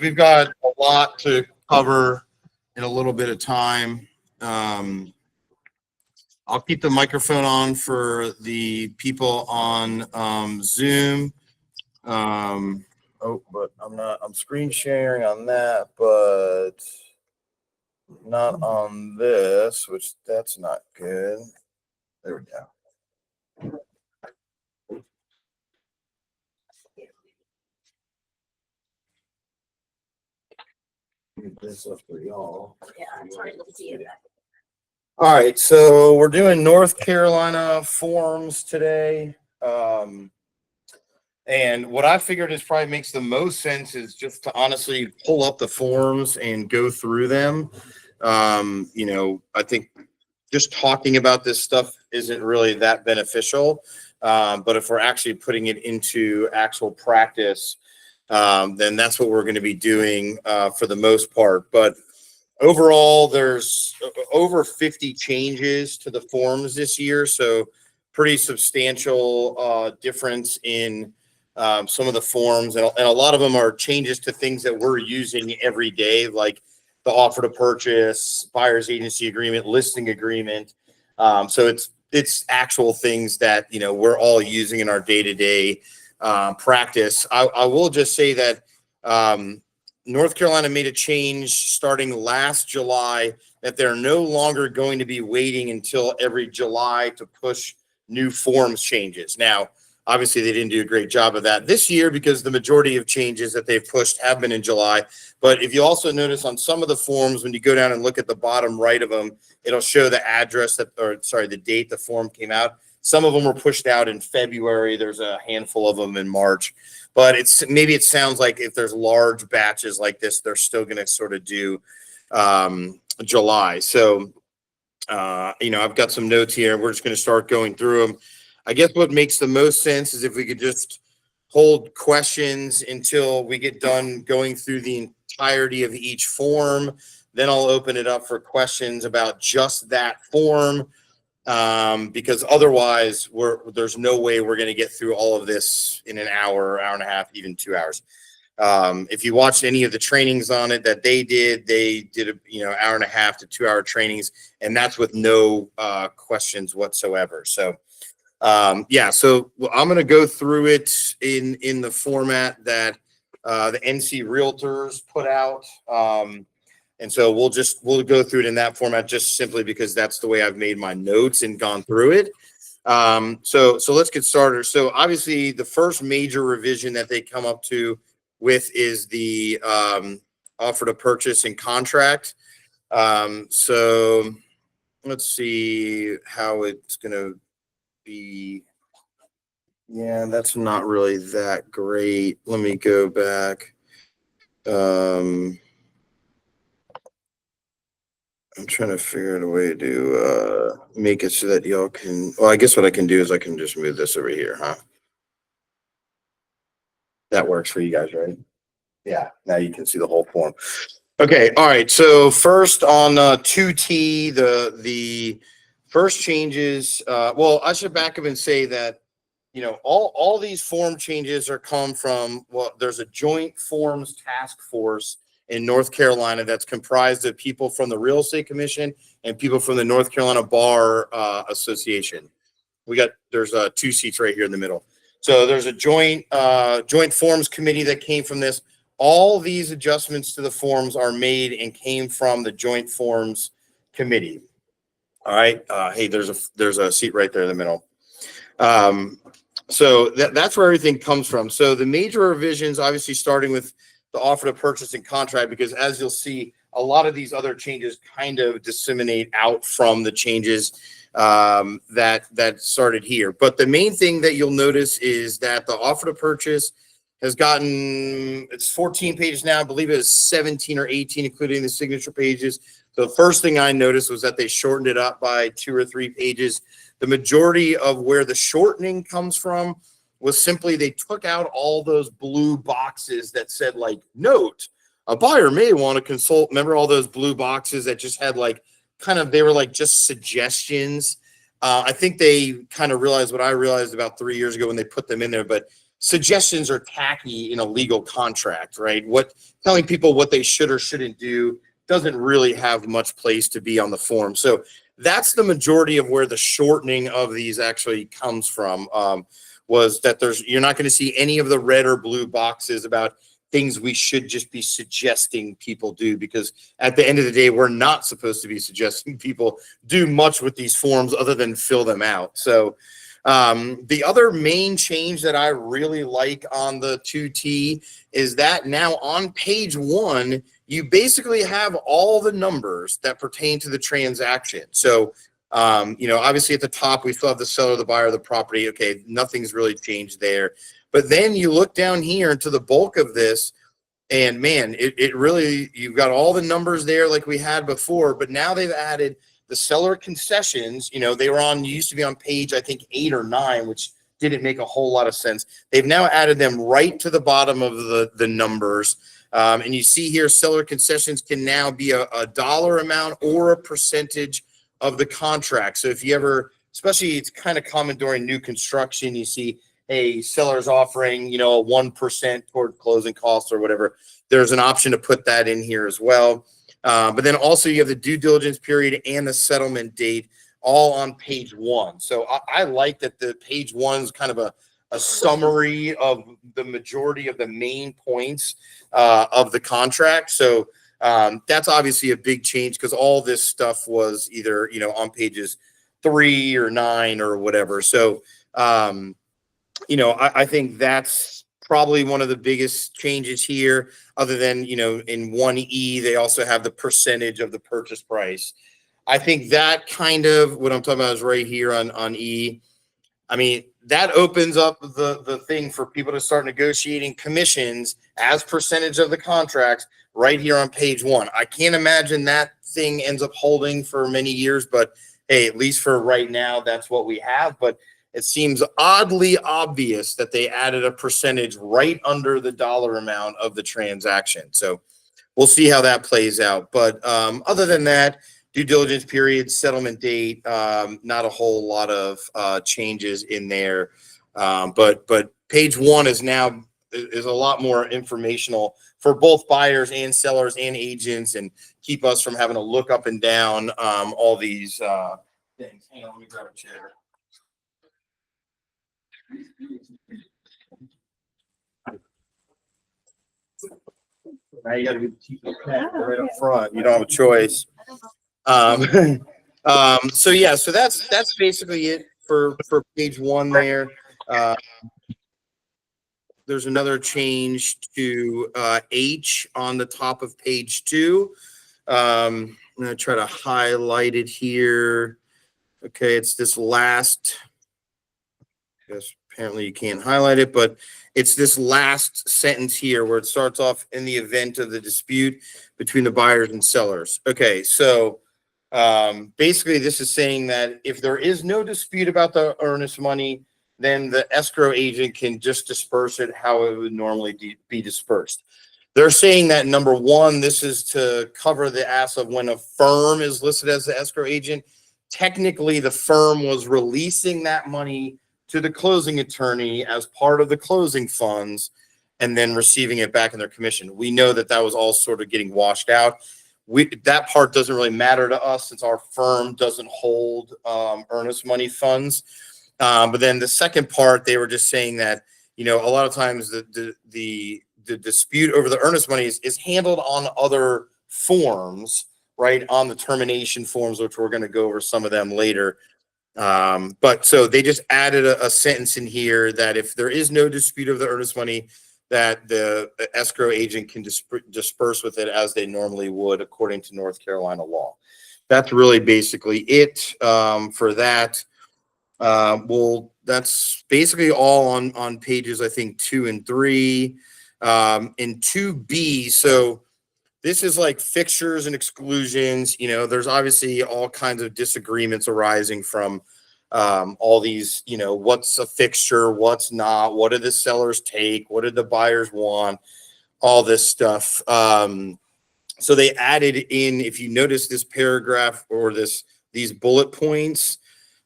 We've got a lot to cover in a little bit of time. Um, I'll keep the microphone on for the people on Zoom. But I'm screen sharing on that, but not on this, which that's not good. There we go. This up for y'all. Yeah, it's hard to see it. All right, so we're doing North Carolina forms today. And what I figured is probably makes the most sense is just to honestly pull up the forms and go through them. I think just talking about this stuff isn't really that beneficial. But if we're actually putting it into actual practice, then that's what we're going to be doing for the most part. But overall, there's over 50 changes to the forms this year. So pretty substantial difference in some of the forms. And a lot of them are changes to things that we're using every day, like the offer to purchase, buyer's agency agreement, listing agreement. So it's actual things that, we're all using in our day-to-day practice. I will just say that North Carolina made a change starting last July that they're no longer going to be waiting until every July to push new forms changes. Now, obviously, they didn't do a great job of that this year because the majority of changes that they've pushed have been in July. But if you also notice on some of the forms, when you go down and look at the bottom right of them, it'll show the address the date the form came out. Some of them were pushed out in February. There's a handful of them in March. But it sounds like if there's large batches like this, they're still going to sort of do July. So, I've got some notes here. We're just going to start going through them. I guess what makes the most sense is if we could just hold questions until we get done going through the entirety of each form. Then I'll open it up for questions about just that form. Because otherwise there's no way we're going to get through all of this in an hour and a half, even 2 hours. If you watched any of the trainings on it that they did hour and a half to 2 hour trainings, and that's with no questions whatsoever. So so I'm going to go through it in the format that the NC Realtors put out. And so we'll go through it in that format just simply because that's the way I've made my notes and gone through it. So let's get started. So obviously the first major revision that they come up with is the offer to purchase and contract. So let's see how it's going to be. Yeah, that's not really that great. Let me go back. I'm trying to figure out a way to make it so that y'all can. Well, I guess what I can do is I can just move this over here, huh? That works for you guys, right? Yeah. Now you can see the whole form. Okay. All right. So first on 2T, the first changes. Well, I should back up and say that all these form changes come from. Well, there's a joint forms task force in North Carolina that's comprised of people from the Real Estate Commission and people from the North Carolina Bar Association. There's 2 seats right here in the middle. So there's a joint forms committee that came from this. All these adjustments to the forms are made and came from the joint forms committee. All right. Hey, there's a seat right there in the middle. So that's where everything comes from. So the major revisions, obviously starting with the offer to purchase and contract, because as you'll see, a lot of these other changes kind of disseminate out from the changes that started here. But the main thing that you'll notice is that the offer to purchase has it's 14 pages now. I believe it is 17 or 18, including the signature pages. So the first thing I noticed was that they shortened it up by 2 or 3 pages. The majority of where the shortening comes from was simply they took out all those blue boxes that said note, a buyer may want to consult. Remember all those blue boxes that just had they were just suggestions. I think they kind of realized what I realized about 3 years ago when they put them in there, but suggestions are tacky in a legal contract, right? What telling people what they should or shouldn't do doesn't really have much place to be on the form. So that's the majority of where the shortening of these actually comes from. Was that you're not going to see any of the red or blue boxes about things we should just be suggesting people do, because at the end of the day, we're not supposed to be suggesting people do much with these forms other than fill them out. So the other main change that I really like on the 2T is that now on page 1, you basically have all the numbers that pertain to the transaction. So, obviously at the top, we still have the seller, the buyer, the property. Okay, nothing's really changed there. But then you look down here into the bulk of this, and man, it really, you've got all the numbers there like we had before, but now they've added the seller concessions. They used to be on page, I think, 8 or 9, which didn't make a whole lot of sense. They've now added them right to the bottom of the numbers. And you see here, seller concessions can now be a dollar amount or a percentage of the contract. So if you ever, especially it's kind of common during new construction, you see a seller's offering, a 1% toward closing costs or whatever. There's an option to put that in here as well. But then also you have the due diligence period and the settlement date all on page 1. So I like that the page 1 is kind of a summary of the majority of the main points of the contract. So that's obviously a big change, because all this stuff was either, on pages 3 or 9 or whatever. So, I think that's probably one of the biggest changes here, other than, in 1E, they also have the percentage of the purchase price. I think that kind of what I'm talking about is right here on E. I mean, that opens up the thing for people to start negotiating commissions as percentage of the contracts right here on page 1. I can't imagine that thing ends up holding for many years, but hey, at least for right now, that's what we have. But it seems oddly obvious that they added a percentage right under the dollar amount of the transaction. So we'll see how that plays out. But other than that, due diligence period, settlement date, not a whole lot of changes in there. But page 1 is now is a lot more informational for both buyers and sellers and agents, and keep us from having to look up and down all these things. Hang on, let me grab a chair. Now you got to be the chief of staff right up front. You don't have a choice. So yeah, so that's basically it for page 1 there. There's another change to H on the top of page 2. I'm going to try to highlight it here. Okay, it's this last, I guess apparently you can't highlight it, but it's this last sentence here where it starts off, in the event of the dispute between the buyers and sellers. Okay, so basically this is saying that if there is no dispute about the earnest money, then the escrow agent can just disperse it how it would normally be dispersed. They're saying that, number 1, this is to cover the ass of when a firm is listed as the escrow agent. Technically, the firm was releasing that money to the closing attorney as part of the closing funds and then receiving it back in their commission. We know that that was all sort of getting washed out. That part doesn't really matter to us, since our firm doesn't hold earnest money funds. But then the second part, they were just saying that, a lot of times the dispute over the earnest money is handled on other forms, right? On the termination forms, which we're going to go over some of them later. But so they just added a sentence in here that if there is no dispute of the earnest money, that the escrow agent can disperse with it as they normally would according to North Carolina law. That's really basically it for that. Well, that's basically all on pages, I think, 2 and 3. In 2B, so this is like fixtures and exclusions. There's obviously all kinds of disagreements arising from all these, what's a fixture, what's not, what did the sellers take, what did the buyers want, all this stuff. So they added in, if you notice this paragraph or these bullet points,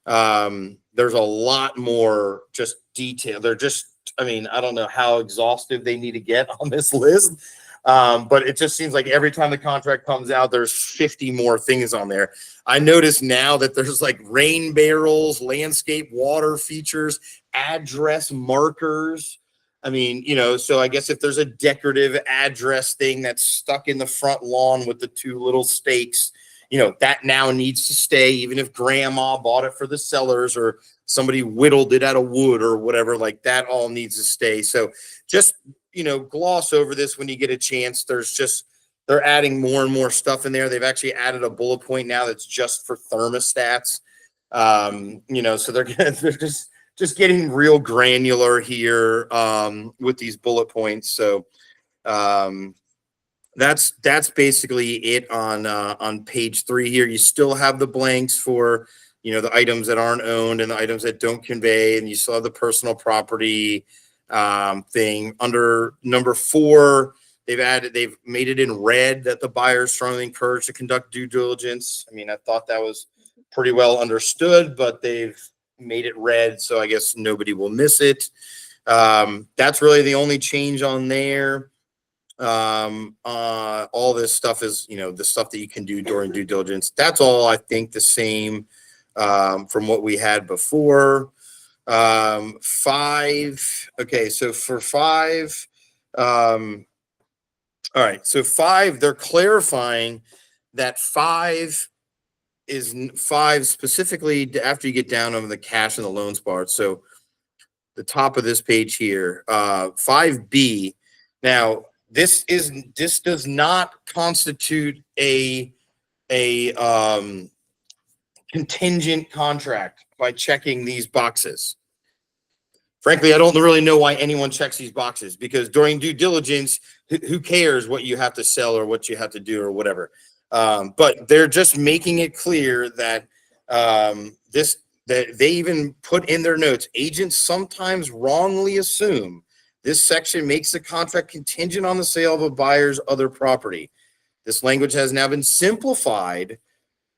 there's a lot more just detail. They're just I mean, I don't know how exhaustive they need to get on this list. But it just seems like every time the contract comes out, there's 50 more things on there. I notice now that there's like rain barrels, landscape water features, address markers. I mean, so I guess if there's a decorative address thing that's stuck in the front lawn with the two little stakes, that now needs to stay, even if grandma bought it for the sellers or somebody whittled it out of wood or whatever, like that all needs to stay. So just, gloss over this when you get a chance. They're adding more and more stuff in there. They've actually added a bullet point now that's just for thermostats. So they're just getting real granular here with these bullet points. So that's basically it on page 3 here. You still have the blanks for the items that aren't owned and the items that don't convey, and you still have the personal property thing. Under number 4, they've made it in red that the buyer is strongly encouraged to conduct due diligence. I mean, I thought that was pretty well understood, but they've made it red, so I guess nobody will miss it. That's really the only change on there. All this stuff is, the stuff that you can do during due diligence. That's all, I think, the same from what we had before. 5. Okay, so for 5, all right, so 5, they're clarifying that 5 is 5 specifically after you get down on the cash and the loans part. So the top of this page here, 5B. Now, this does not constitute a contingent contract by checking these boxes. Frankly, I don't really know why anyone checks these boxes, because during due diligence, who cares what you have to sell or what you have to do or whatever. But they're just making it clear that that they even put in their notes, agents sometimes wrongly assume this section makes the contract contingent on the sale of a buyer's other property. This language has now been simplified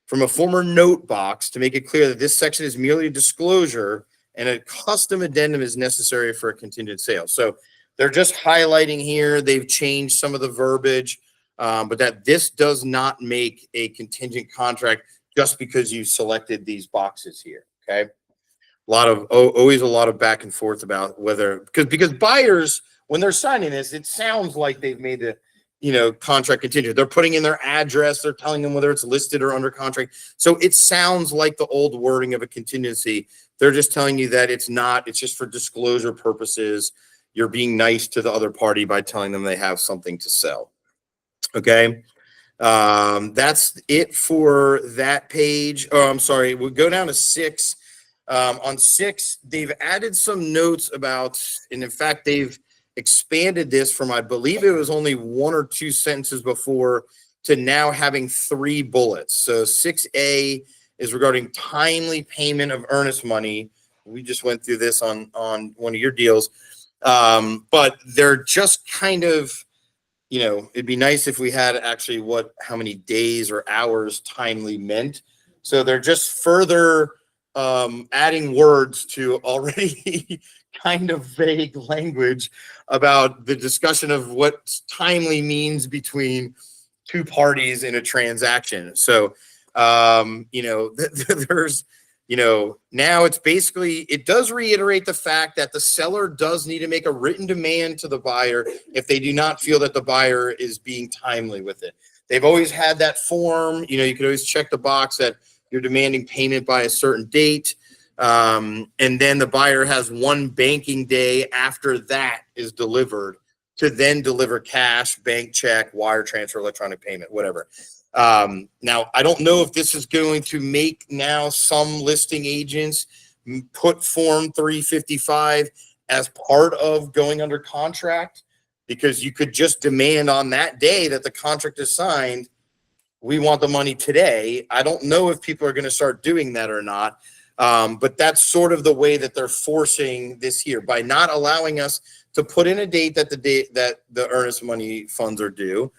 from a former note box to make it clear that this section is merely a disclosure and a custom addendum is necessary for a contingent sale. So they're just highlighting here. They've changed some of the verbiage, but that this does not make a contingent contract just because you selected these boxes here. Okay. Always a lot of back and forth about whether, because buyers, when they're signing this, it sounds like they've made the, contract contingent. They're putting in their address. They're telling them whether it's listed or under contract. So it sounds like the old wording of a contingency. They're just telling you that it's not, it's just for disclosure purposes. You're being nice to the other party by telling them they have something to sell. Okay. That's it for that page. Oh, I'm sorry. We'll go down to 6. On 6, they've added some notes about, and in fact, they've expanded this from, I believe it was only 1 or 2 sentences before, to now having 3 bullets. So 6A is regarding timely payment of earnest money. We just went through this on one of your deals. But they're just kind of, it'd be nice if we had actually how many days or hours timely meant. So they're just further adding words to already kind of vague language about the discussion of what timely means between 2 parties in a transaction. So, there's, now it's basically, it does reiterate the fact that the seller does need to make a written demand to the buyer if they do not feel that the buyer is being timely with it. They've always had that form, you could always check the box that you're demanding payment by a certain date. And then the buyer has 1 banking day after that is delivered to then deliver cash, bank check, wire transfer, electronic payment, whatever. Now, I don't know if this is going to make now some listing agents put Form 355 as part of going under contract, because you could just demand on that day that the contract is signed, we want the money today. I don't know if people are going to start doing that or not. But that's sort of the way that they're forcing this here by not allowing us to put in a date that the earnest money funds are due.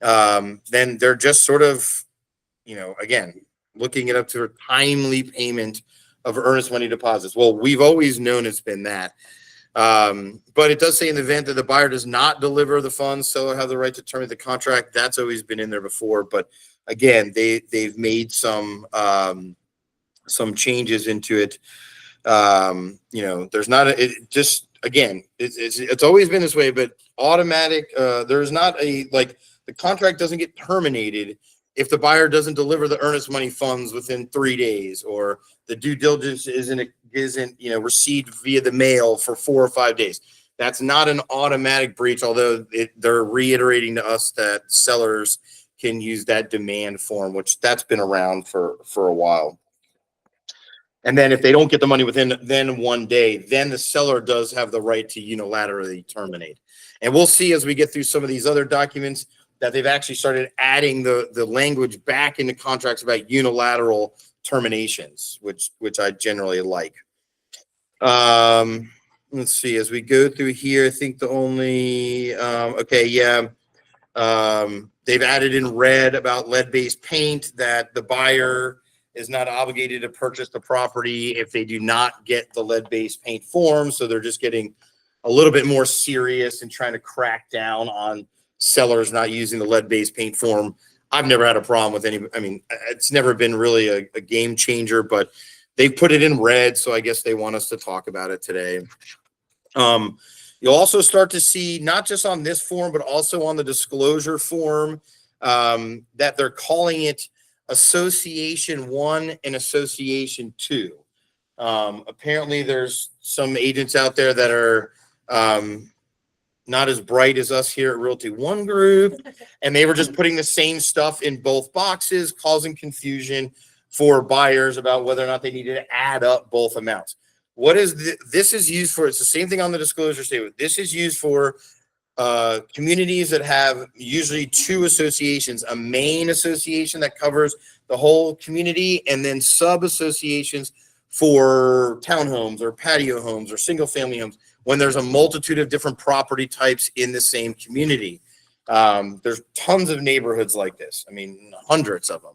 Then they're just sort of, again, looking it up to a timely payment of earnest money deposits. Well, we've always known it's been that. But it does say in the event that the buyer does not deliver the funds, seller have the right to terminate the contract. That's always been in there before. But again, they've made some changes into it. There's not it's always been this way, but automatic, there's not the contract doesn't get terminated if the buyer doesn't deliver the earnest money funds within 3 days, or the due diligence isn't received via the mail for 4 or 5 days. That's not an automatic breach, although they're reiterating to us that sellers can use that demand form, which that's been around for a while. And then if they don't get the money within 1 day, then the seller does have the right to unilaterally terminate. And we'll see as we get through some of these other documents that they've actually started adding the language back into contracts about unilateral terminations, which I generally like. Let's see, as we go through here, I think the only, they've added in red about lead-based paint that the buyer is not obligated to purchase the property if they do not get the lead-based paint form. So they're just getting a little bit more serious and trying to crack down on sellers not using the lead-based paint form. I've never had a problem with it's never been really a game changer, but they've put it in red. So I guess they want us to talk about it today. You'll also start to see, not just on this form, but also on the disclosure form, that they're calling it Association 1 and Association 2. Apparently there's some agents out there that are not as bright as us here at Realty One Group, and they were just putting the same stuff in both boxes, causing confusion for buyers about whether or not they needed to add up both amounts. What is this is used for? It's the same thing on the disclosure statement. This is used for communities that have usually 2 associations, a main association that covers the whole community, and then sub associations for townhomes or patio homes or single family homes, when there's a multitude of different property types in the same community. There's tons of neighborhoods like this. Hundreds of them.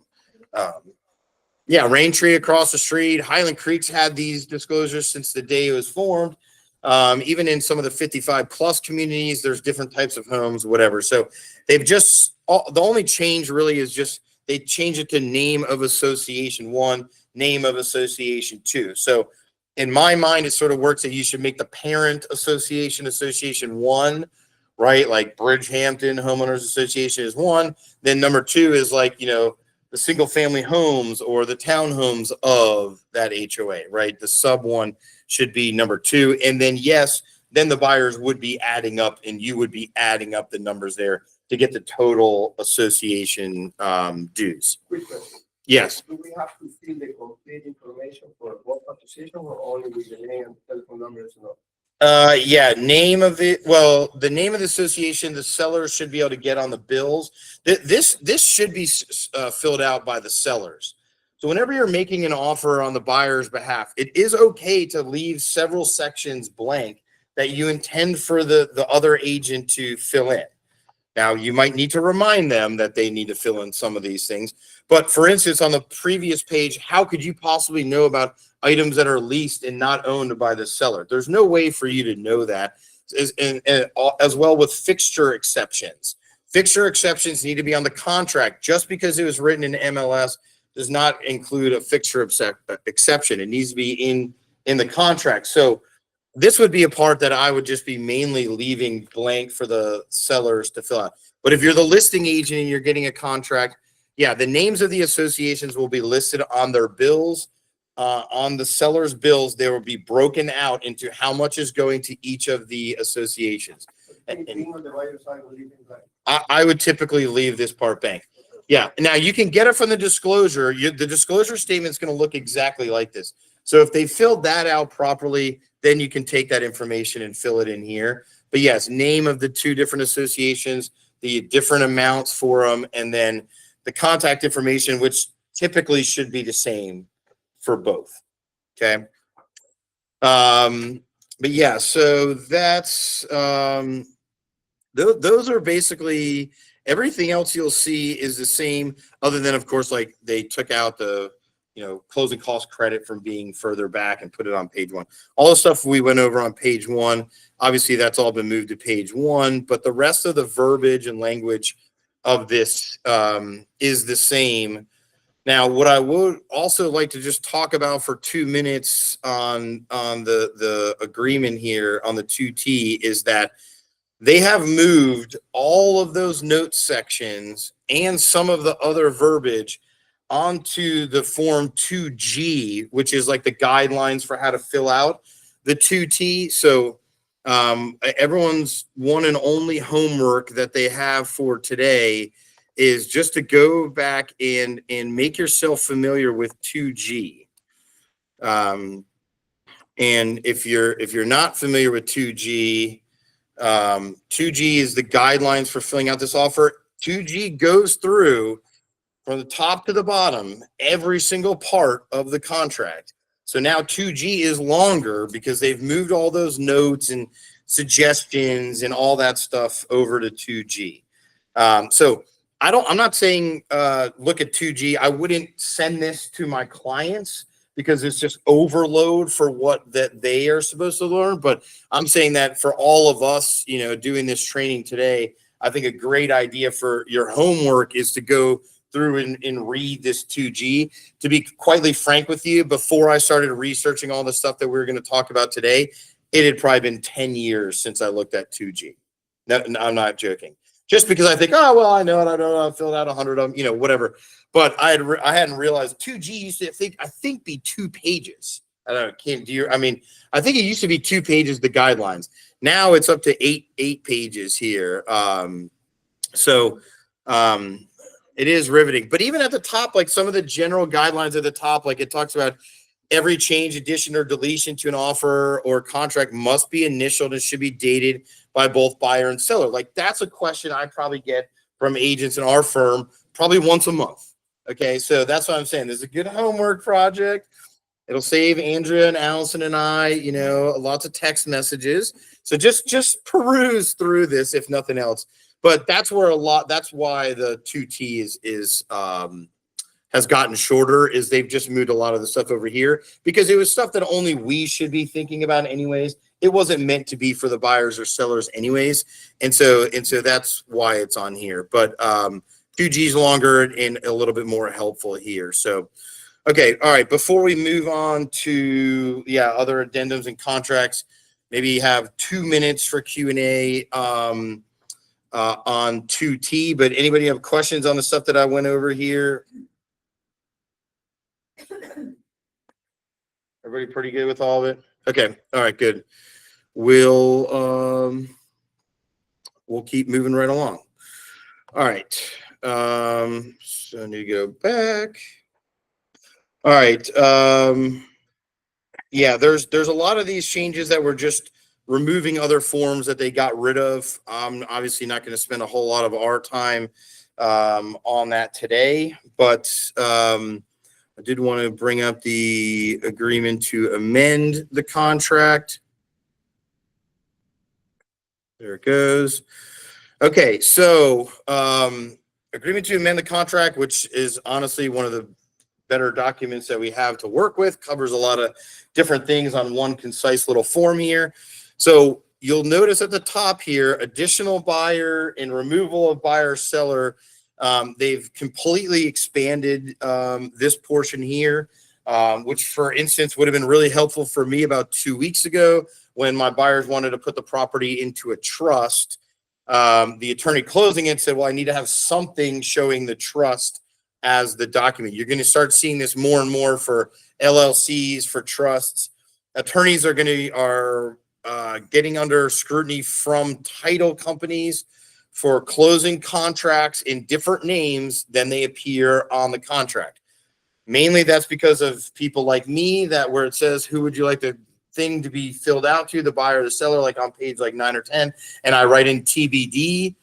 Raintree across the street, Highland Creek's had these disclosures since the day it was formed. Even in some of the 55 plus communities, there's different types of homes, whatever. So they've the only change really is just they change it to name of Association 1, name of Association 2. So in my mind, it sort of works that you should make the parent association Association 1, right? Like Bridgehampton Homeowners Association is 1. Then number 2 is the single family homes or the townhomes of that HOA, right? The sub 1 should be number 2. And then, then the buyers would be adding up, and you would be adding up the numbers there to get the total association dues. Quick question. Yes. Do we have to fill the complete information for both associations, or only with the name and telephone numbers? Name of the name of the association, the seller should be able to get on the bills. This should be filled out by the sellers. So whenever you're making an offer on the buyer's behalf, it is okay to leave several sections blank that you intend for the other agent to fill in. Now, you might need to remind them that they need to fill in some of these things. But for instance, on the previous page, how could you possibly know about items that are leased and not owned by the seller? There's no way for you to know that, as well with fixture exceptions. Fixture exceptions need to be on the contract. Just because it was written in MLS does not include a fixture exception. It needs to be in the contract. So this would be a part that I would just be mainly leaving blank for the sellers to fill out. But if you're the listing agent and you're getting a contract, the names of the associations will be listed on their bills. On the seller's bills, they will be broken out into how much is going to each of the associations. I would typically leave this part blank. Now you can get it from the disclosure. The disclosure statement is going to look exactly like this. So if they filled that out properly, then you can take that information and fill it in here. But yes, name of the 2 different associations, the different amounts for them, and then the contact information, which typically should be the same for both. Okay. So that's those are basically everything else you'll see is the same, other than of course, like they took out the closing cost credit from being further back and put it on page 1. All the stuff we went over on page 1, obviously that's all been moved to page 1, but the rest of the verbiage and language of this is the same. Now, what I would also like to just talk about for 2 minutes on the agreement here on the 2T is that they have moved all of those note sections and some of the other verbiage onto the form 2G, which is like the guidelines for how to fill out the 2T. So everyone's one and only homework that they have for today is just to go back and make yourself familiar with 2G. And if you're not familiar with 2G, 2G is the guidelines for filling out this offer. 2G goes through from the top to the bottom every single part of the contract. So now 2G is longer because they've moved all those notes and suggestions and all that stuff over to 2G. So I'm not saying look at 2G. I wouldn't send this to my clients because it's just overload for what that they are supposed to learn. But I'm saying that for all of us, doing this training today, I think a great idea for your homework is to go through and read this 2G. To be quietly frank with you, before I started researching all the stuff that we were going to talk about today, it had probably been 10 years since I looked at 2G. No, I'm not joking. Just because I think, oh, well, I know it. I know it. I filled out 100 of them, whatever. But I hadn't realized 2G used to be 2 pages. I don't know. I think it used to be 2 pages, the guidelines. Now it's up to eight pages here. It is riveting. But even at the top, like some of the general guidelines at the top, like it talks about every change, addition, or deletion to an offer or contract must be initialed and should be dated by both buyer and seller. Like that's a question I probably get from agents in our firm probably once a month. Okay, so that's what I'm saying. There's a good homework project. It'll save Andrea and Allison and I, lots of text messages. So just peruse through this, if nothing else. But that's why the 2T has gotten shorter, is they've just moved a lot of the stuff over here because it was stuff that only we should be thinking about anyways. It wasn't meant to be for the buyers or sellers anyways. And so that's why it's on here. But 2G is longer and a little bit more helpful here. So, okay. All right. Before we move on to, other addendums and contracts, maybe have 2 minutes for Q&A on 2T, but anybody have questions on the stuff that I went over here? Everybody pretty good with all of it? Okay. All right, good. We'll keep moving right along. All right. So I need to go back. All right. There's a lot of these changes that were just removing other forms that they got rid of. I'm obviously not going to spend a whole lot of our time on that today, but I did want to bring up the agreement to amend the contract. There it goes. Okay, so agreement to amend the contract, which is honestly one of the better documents that we have to work with, covers a lot of different things on one concise little form here. So you'll notice at the top here, additional buyer and removal of buyer seller. They've completely expanded this portion here, which for instance would have been really helpful for me about 2 weeks ago when my buyers wanted to put the property into a trust. The attorney closing it said, well, I need to have something showing the trust as the document. You're going to start seeing this more and more for LLCs, for trusts. Attorneys are getting under scrutiny from title companies for closing contracts in different names than they appear on the contract. Mainly that's because of people like me, that where it says, who would you like the thing to be filled out to, the buyer or the seller, like on page like 9 or 10, and I write in TBD.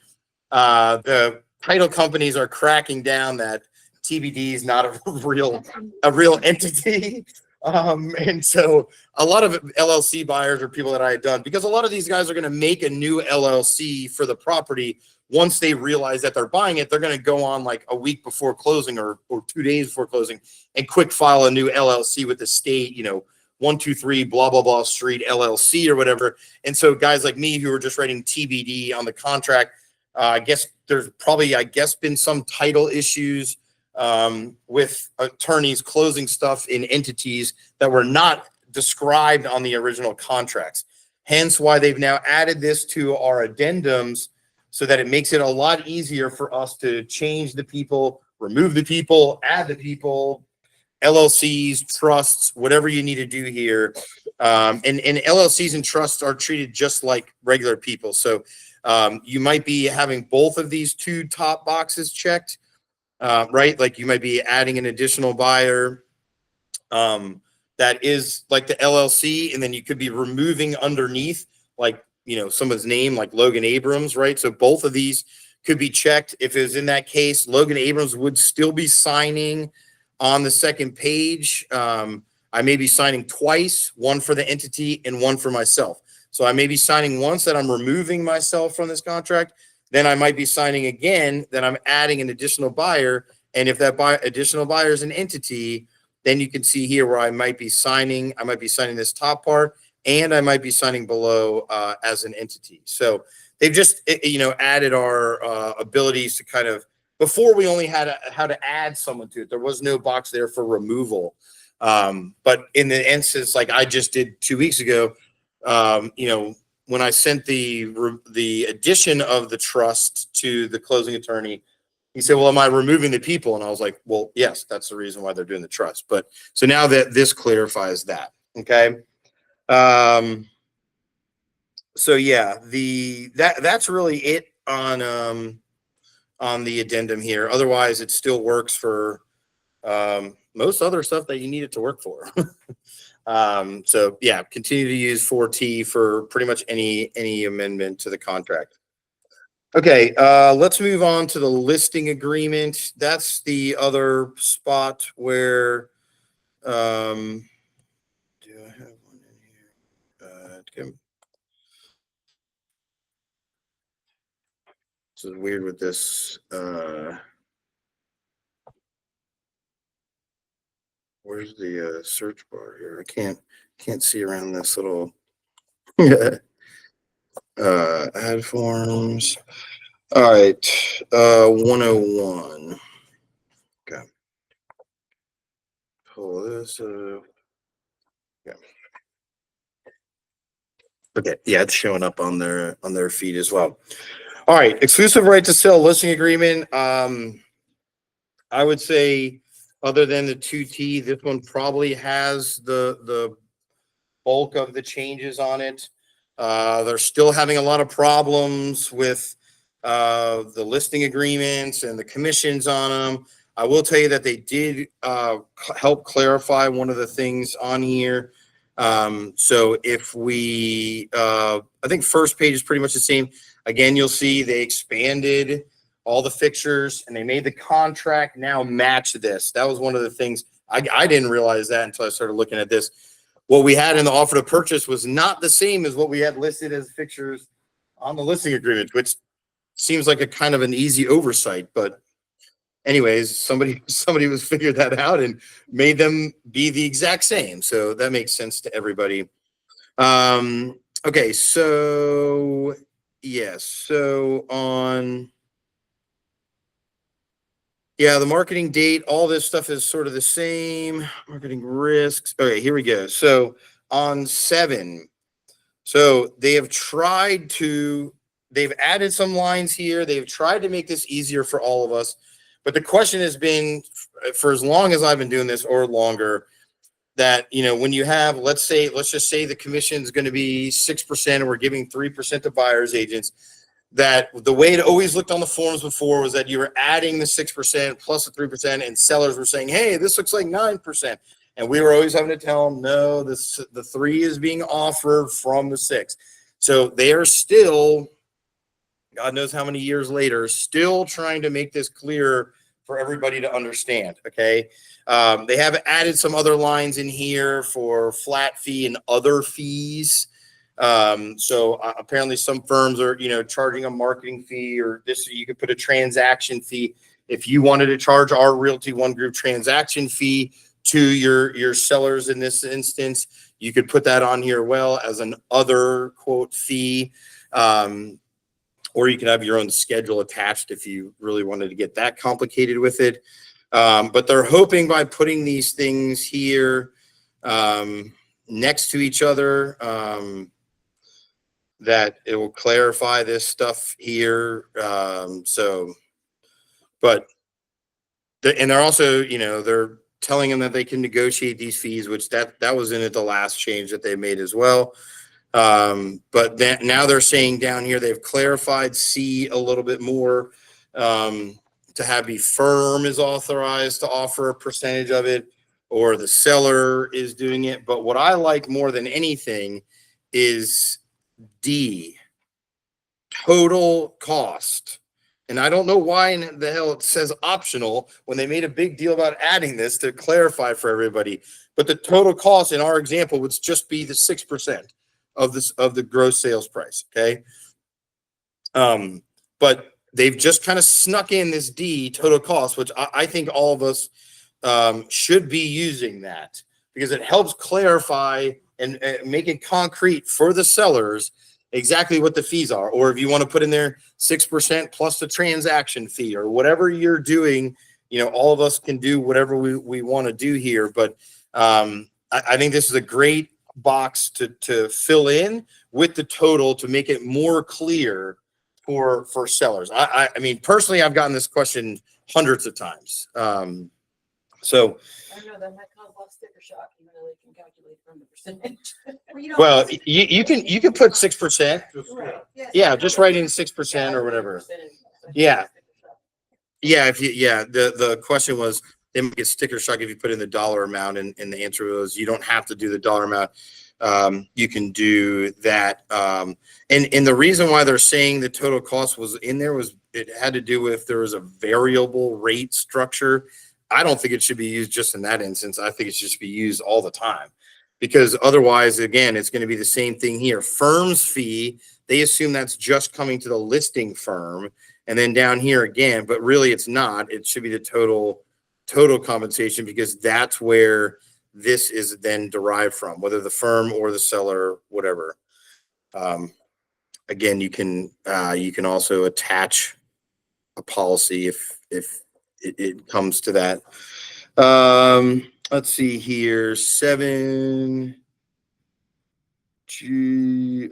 The title companies are cracking down that TBD is not a real entity. And so a lot of LLC buyers are people that I had done, because a lot of these guys are going to make a new LLC for the property once they realize that they're buying it, they're going to go on like a week before closing or 2 days before closing and quick file a new LLC with the state, 123 blah, blah, blah street LLC or whatever. And so guys like me who are just writing TBD on the contract, I guess there's probably, been some title issues with attorneys closing stuff in entities that were not described on the original contracts. Hence why they've now added this to our addendums so that it makes it a lot easier for us to change the people, remove the people, add the people, LLCs, trusts, whatever you need to do here. And LLCs and trusts are treated just like regular people. So you might be having both of these two top boxes checked, right? Like you might be adding an additional buyer that is like the LLC, and then you could be removing underneath, like, someone's name, like Logan Abrams, right? So both of these could be checked. If it was in that case, Logan Abrams would still be signing on the second page. I may be signing twice, one for the entity and one for myself. So I may be signing once that I'm removing myself from this contract. Then I might be signing again that I'm adding an additional buyer. And if that additional buyer is an entity, then you can see here where I might be signing this top part, and I might be signing below as an entity. So they've just, added our abilities to kind of, before we only had how to add someone to it. There was no box there for removal. But in the instance, like I just did 2 weeks ago, when I sent the addition of the trust to the closing attorney, he said, well, am I removing the people? And I was like, well, yes, that's the reason why they're doing the trust. But so now that this clarifies that. Okay. So yeah, that's really it on the addendum here. Otherwise, it still works for most other stuff that you need it to work for. So yeah, continue to use 4T for pretty much any amendment to the contract. Okay, let's move on to the listing agreement. That's the other spot where, do I have one in here? This is weird with this. Where's the search bar here? I can't see around this little add forms. All right, 101. Okay. Pull this up. Yeah. Okay, yeah, it's showing up on their feed as well. All right, exclusive right to sell listing agreement. I would say, other than the 2T, this one probably has the bulk of the changes on it. They're still having a lot of problems with the listing agreements and the commissions on them. I will tell you that they did help clarify one of the things on here. So if we, I think first page is pretty much the same. Again, you'll see they expanded all the fixtures and they made the contract now match this. That was one of the things I didn't realize that until I started looking at this. What we had in the offer to purchase was not the same as what we had listed as fixtures on the listing agreement, which seems like a kind of an easy oversight. But anyways, somebody was figured that out and made them be the exact same. So that makes sense to everybody. Okay, so yes, so on. Yeah, the marketing date, all this stuff is sort of the same. Marketing risks. Okay, here we go. So on 7, so they've added some lines here. They've tried to make this easier for all of us. But the question has been, for as long as I've been doing this or longer, that, when you have, let's just say the commission is going to be 6% and we're giving 3% to buyers agents, that the way it always looked on the forms before was that you were adding the 6% plus the 3%, and sellers were saying, hey, this looks like 9%. And we were always having to tell them, no, the 3 is being offered from the 6. So they are still, God knows how many years later, still trying to make this clear for everybody to understand. Okay. They have added some other lines in here for flat fee and other fees. So apparently some firms are, charging a marketing fee, or this, you could put a transaction fee. If you wanted to charge our Realty One Group transaction fee to your sellers in this instance, you could put that on here well as an other quote fee. Or you can have your own schedule attached if you really wanted to get that complicated with it. But they're hoping by putting these things here next to each other, that it will clarify this stuff here. But they're also, they're telling them that they can negotiate these fees, which that was in it, the last change that they made as well. But now they're saying down here, they've clarified C a little bit more, to have the firm is authorized to offer a percentage of it, or the seller is doing it. But what I like more than anything is D, total cost. And I don't know why in the hell it says optional when they made a big deal about adding this to clarify for everybody. But the total cost in our example would just be the 6% of the gross sales price. Okay. But they've just kind of snuck in this D, total cost, which I think all of us should be using that, because it helps clarify and make it concrete for the sellers exactly what the fees are. Or if you want to put in there 6% plus the transaction fee, or whatever you're doing, all of us can do whatever we want to do here. But I think this is a great box to fill in with the total to make it more clear for sellers. I mean, personally, I've gotten this question hundreds of times. So I don't know, that might cause a lot of sticker shock, even though they can calculate from the percentage. well, you can put 6%. Right. Yeah, just write in 6% or whatever. Yeah. Yeah, the question was, they might get sticker shock if you put in the dollar amount, and the answer was you don't have to do the dollar amount. You can do that. And the reason why they're saying the total cost was in there was it had to do with if there was a variable rate structure. I don't think it should be used just in that instance. I think it should be used all the time, because otherwise, again, it's going to be the same thing here. Firm's fee, they assume that's just coming to the listing firm. And then down here again, but really it's not. It should be the total compensation, because that's where this is then derived from, whether the firm or the seller, whatever. Again, you can also attach a policy if it comes to that. Let's see here, 7G.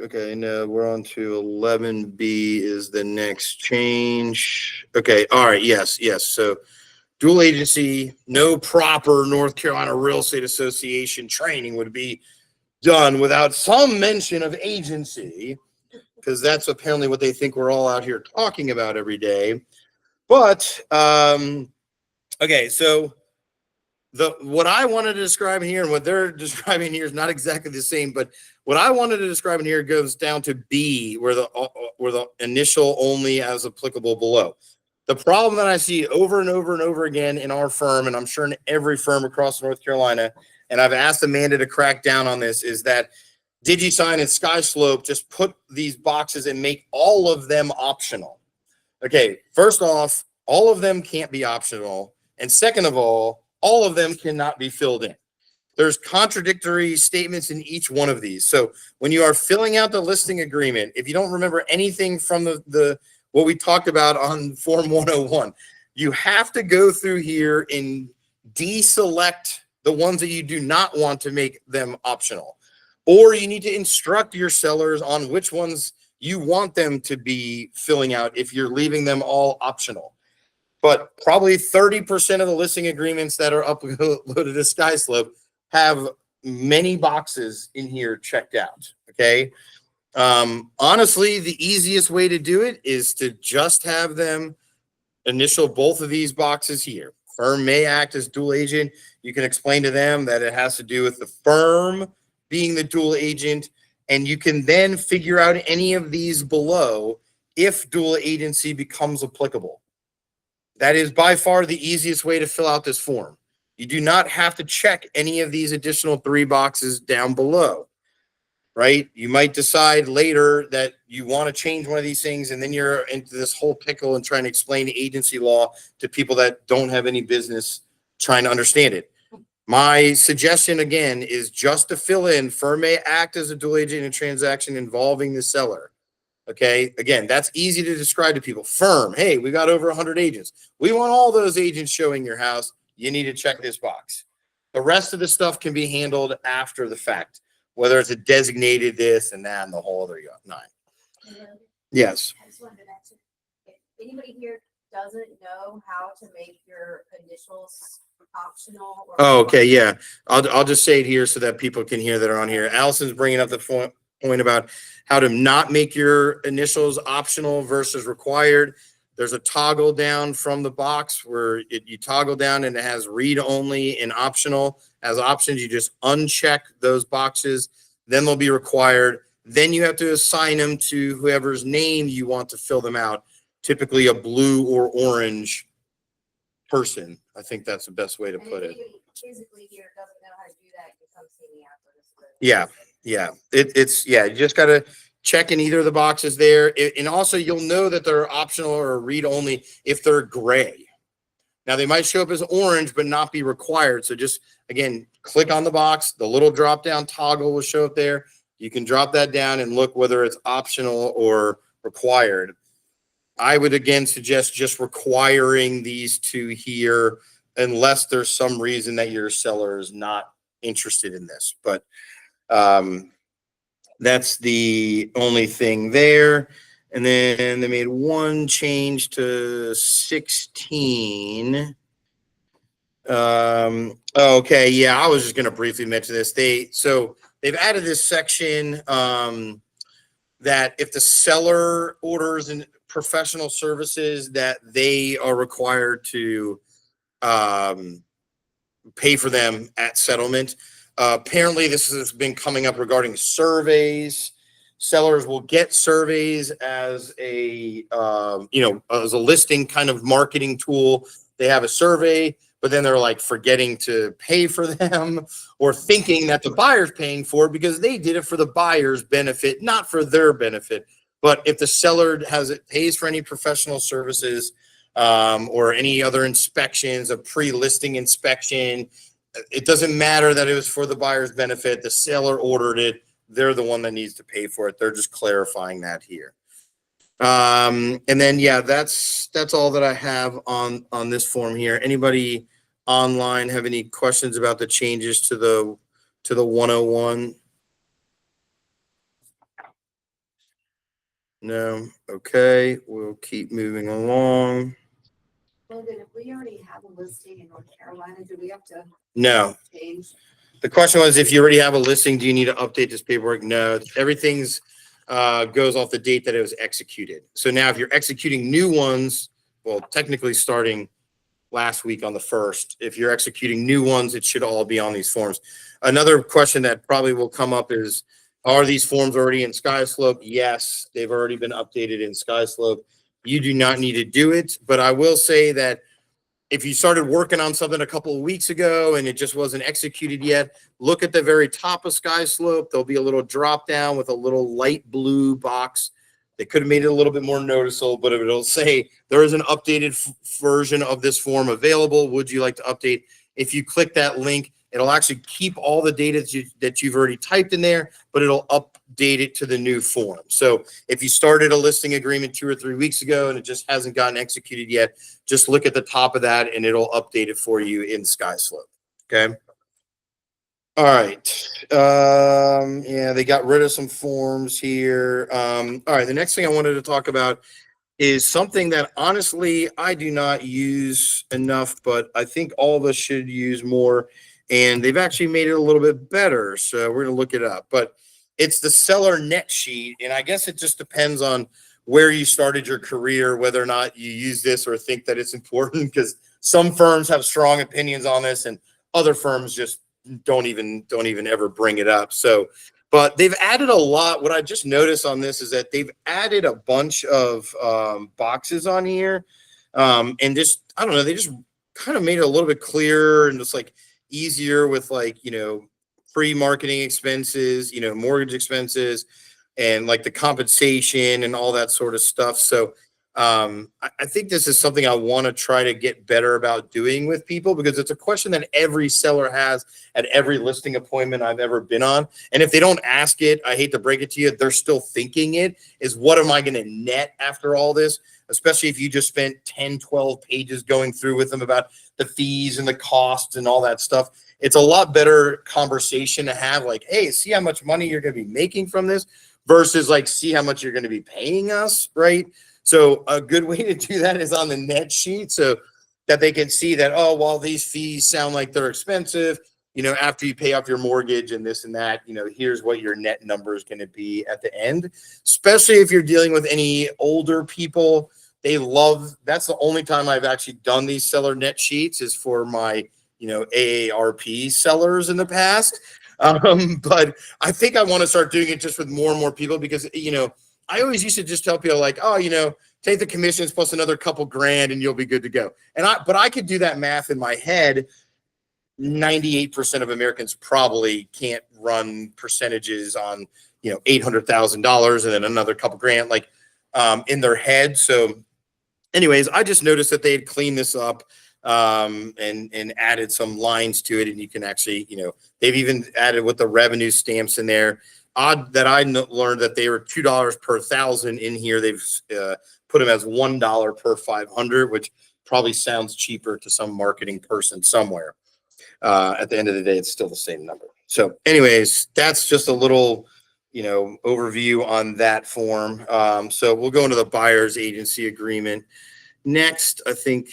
Okay, no, we're on to 11B is the next change. Okay, all right, yes. So dual agency, no proper North Carolina Real Estate Association training would be done without some mention of agency, because that's apparently what they think we're all out here talking about every day. But okay, so what I wanted to describe here and what they're describing here is not exactly the same, but what I wanted to describe in here goes down to B, where the initial only as applicable below. The problem that I see over and over and over again in our firm, and I'm sure in every firm across North Carolina, and I've asked Amanda to crack down on this, is that DigiSign and SkySlope just put these boxes and make all of them optional. Okay, first off, all of them can't be optional. And second of all of them cannot be filled in. There's contradictory statements in each one of these. So when you are filling out the listing agreement, if you don't remember anything from the what we talked about on Form 101, you have to go through here and deselect the ones that you do not want to make them optional. Or you need to instruct your sellers on which ones you want them to be filling out if you're leaving them all optional. But probably 30% of the listing agreements that are uploaded to SkySlope have many boxes in here checked out. Okay. Honestly, the easiest way to do it is to just have them initial both of these boxes here. Firm may act as dual agent. You can explain to them that it has to do with the firm being the dual agent, and you can then figure out any of these below if dual agency becomes applicable. That is by far the easiest way to fill out this form. You do not have to check any of these additional 3 boxes down below. right? You might decide later that you want to change one of these things, and then you're into this whole pickle and trying to explain agency law to people that don't have any business trying to understand it. My suggestion again is just to fill in, firm may act as a dual agent in a transaction involving the seller. Okay, again, that's easy to describe to people. Firm, hey, we got over 100 agents. We want all those agents showing your house. You need to check this box. The rest of the stuff can be handled after the fact, whether it's a designated this and that and the whole other nine. Yes. I just wanted to mention, if anybody here doesn't know how to make your initials optional. Or Oh, okay, yeah. I'll just say it here so that people can hear that are on here. Allison's bringing up the point about how to not make your initials optional versus required. There's a toggle down from the box where you toggle down and it has read only and optional. As options, you just uncheck those boxes, then they'll be required. Then you have to assign them to whoever's name you want to fill them out, typically a blue or orange person. I think that's the best way to And put if it. anybody physically here doesn't know how to do that, you come see me after this. Yeah. Yeah, it's you just got to check in either of the boxes there. And also you'll know that they're optional or read only if they're gray. Now they might show up as orange, but not be required. So just, again, click on the box, the little drop down toggle will show up there. You can drop that down and look whether it's optional or required. I would again suggest just requiring these two here unless there's some reason that your seller is not interested in this. But that's the only thing there. And then they made one change to 16. Okay, yeah, I was just going to briefly mention this. They've added this section that if the seller orders and professional services, that they are required to pay for them at settlement. Apparently, this has been coming up regarding surveys. Sellers will get surveys as a as a listing kind of marketing tool. They have a survey, but then they're like forgetting to pay for them or thinking that the buyer's paying for it because they did it for the buyer's benefit, not for their benefit. But if the seller pays for any professional services or any other inspections, a pre-listing inspection, it doesn't matter that it was for the buyer's benefit. The seller ordered it. They're the one that needs to pay for it. They're just clarifying that here. And then, yeah, that's all that I have on this form here. Anybody online have any questions about the changes to the 101? No. Okay. We'll keep moving along. Logan, if we already have a listing in North Carolina, do we have to No. change? The question was, if you already have a listing, do you need to update this paperwork? No, everything's goes off the date that it was executed. So now if you're executing new ones, well, technically starting last week on the 1st, if you're executing new ones, it should all be on these forms. Another question that probably will come up is, are these forms already in SkySlope? Yes, they've already been updated in SkySlope. You do not need to do it, but I will say that if you started working on something a couple of weeks ago and it just wasn't executed yet, look at the very top of SkySlope. There'll be a little drop down with a little light blue box. They could have made it a little bit more noticeable, but it'll say there is an updated version of this form available. Would you like to update? If you click that link, it'll actually keep all the data that you've already typed in there, but it'll update it to the new form. So if you started a listing agreement 2 or 3 weeks ago and it just hasn't gotten executed yet, just look at the top of that and it'll update it for you in SkySlope. Okay. All right. Yeah, they got rid of some forms here. All right. The next thing I wanted to talk about is something that honestly I do not use enough, but I think all of us should use more. And they've actually made it a little bit better. So we're going to look it up. But it's the seller net sheet. And I guess it just depends on where you started your career, whether or not you use this or think that it's important, because some firms have strong opinions on this and other firms just don't even ever bring it up. So, but they've added a lot. What I just noticed on this is that they've added a bunch of boxes on here. And just, I don't know, they just kind of made it a little bit clearer and just like easier with like, pre-marketing expenses, you know, mortgage expenses, and like the compensation and all that sort of stuff. So I think this is something I want to try to get better about doing with people, because it's a question that every seller has at every listing appointment I've ever been on. And if they don't ask it, I hate to break it to you, they're still thinking it is, what am I going to net after all this? Especially if you just spent 10, 12 pages going through with them about the fees and the costs and all that stuff. It's a lot better conversation to have, like, hey, see how much money you're going to be making from this versus like, see how much you're going to be paying us, right? So a good way to do that is on the net sheet, so that they can see that, oh, while these fees sound like they're expensive, you know, after you pay off your mortgage and this and that, you know, here's what your net number is going to be at the end. Especially if you're dealing with any older people, they love, that's the only time I've actually done these seller net sheets is for my, you know, AARP sellers in the past. But I think I want to start doing it just with more and more people, because, you know, I always used to just tell people like, oh, you know, take the commissions plus another couple grand and you'll be good to go. But I could do that math in my head. 98% of Americans probably can't run percentages on, you know, $800,000 and then another couple grand, like in their head. So anyways, I just noticed that they had cleaned this up and added some lines to it. And you can actually, you know, they've even added with the revenue stamps in there. Odd that I learned that they were $2 per thousand in here. They've put them as $1 per 500, which probably sounds cheaper to some marketing person somewhere. At the end of the day, it's still the same number. So anyways, that's just a little, you know, overview on that form. So we'll go into the buyer's agency agreement next. I think,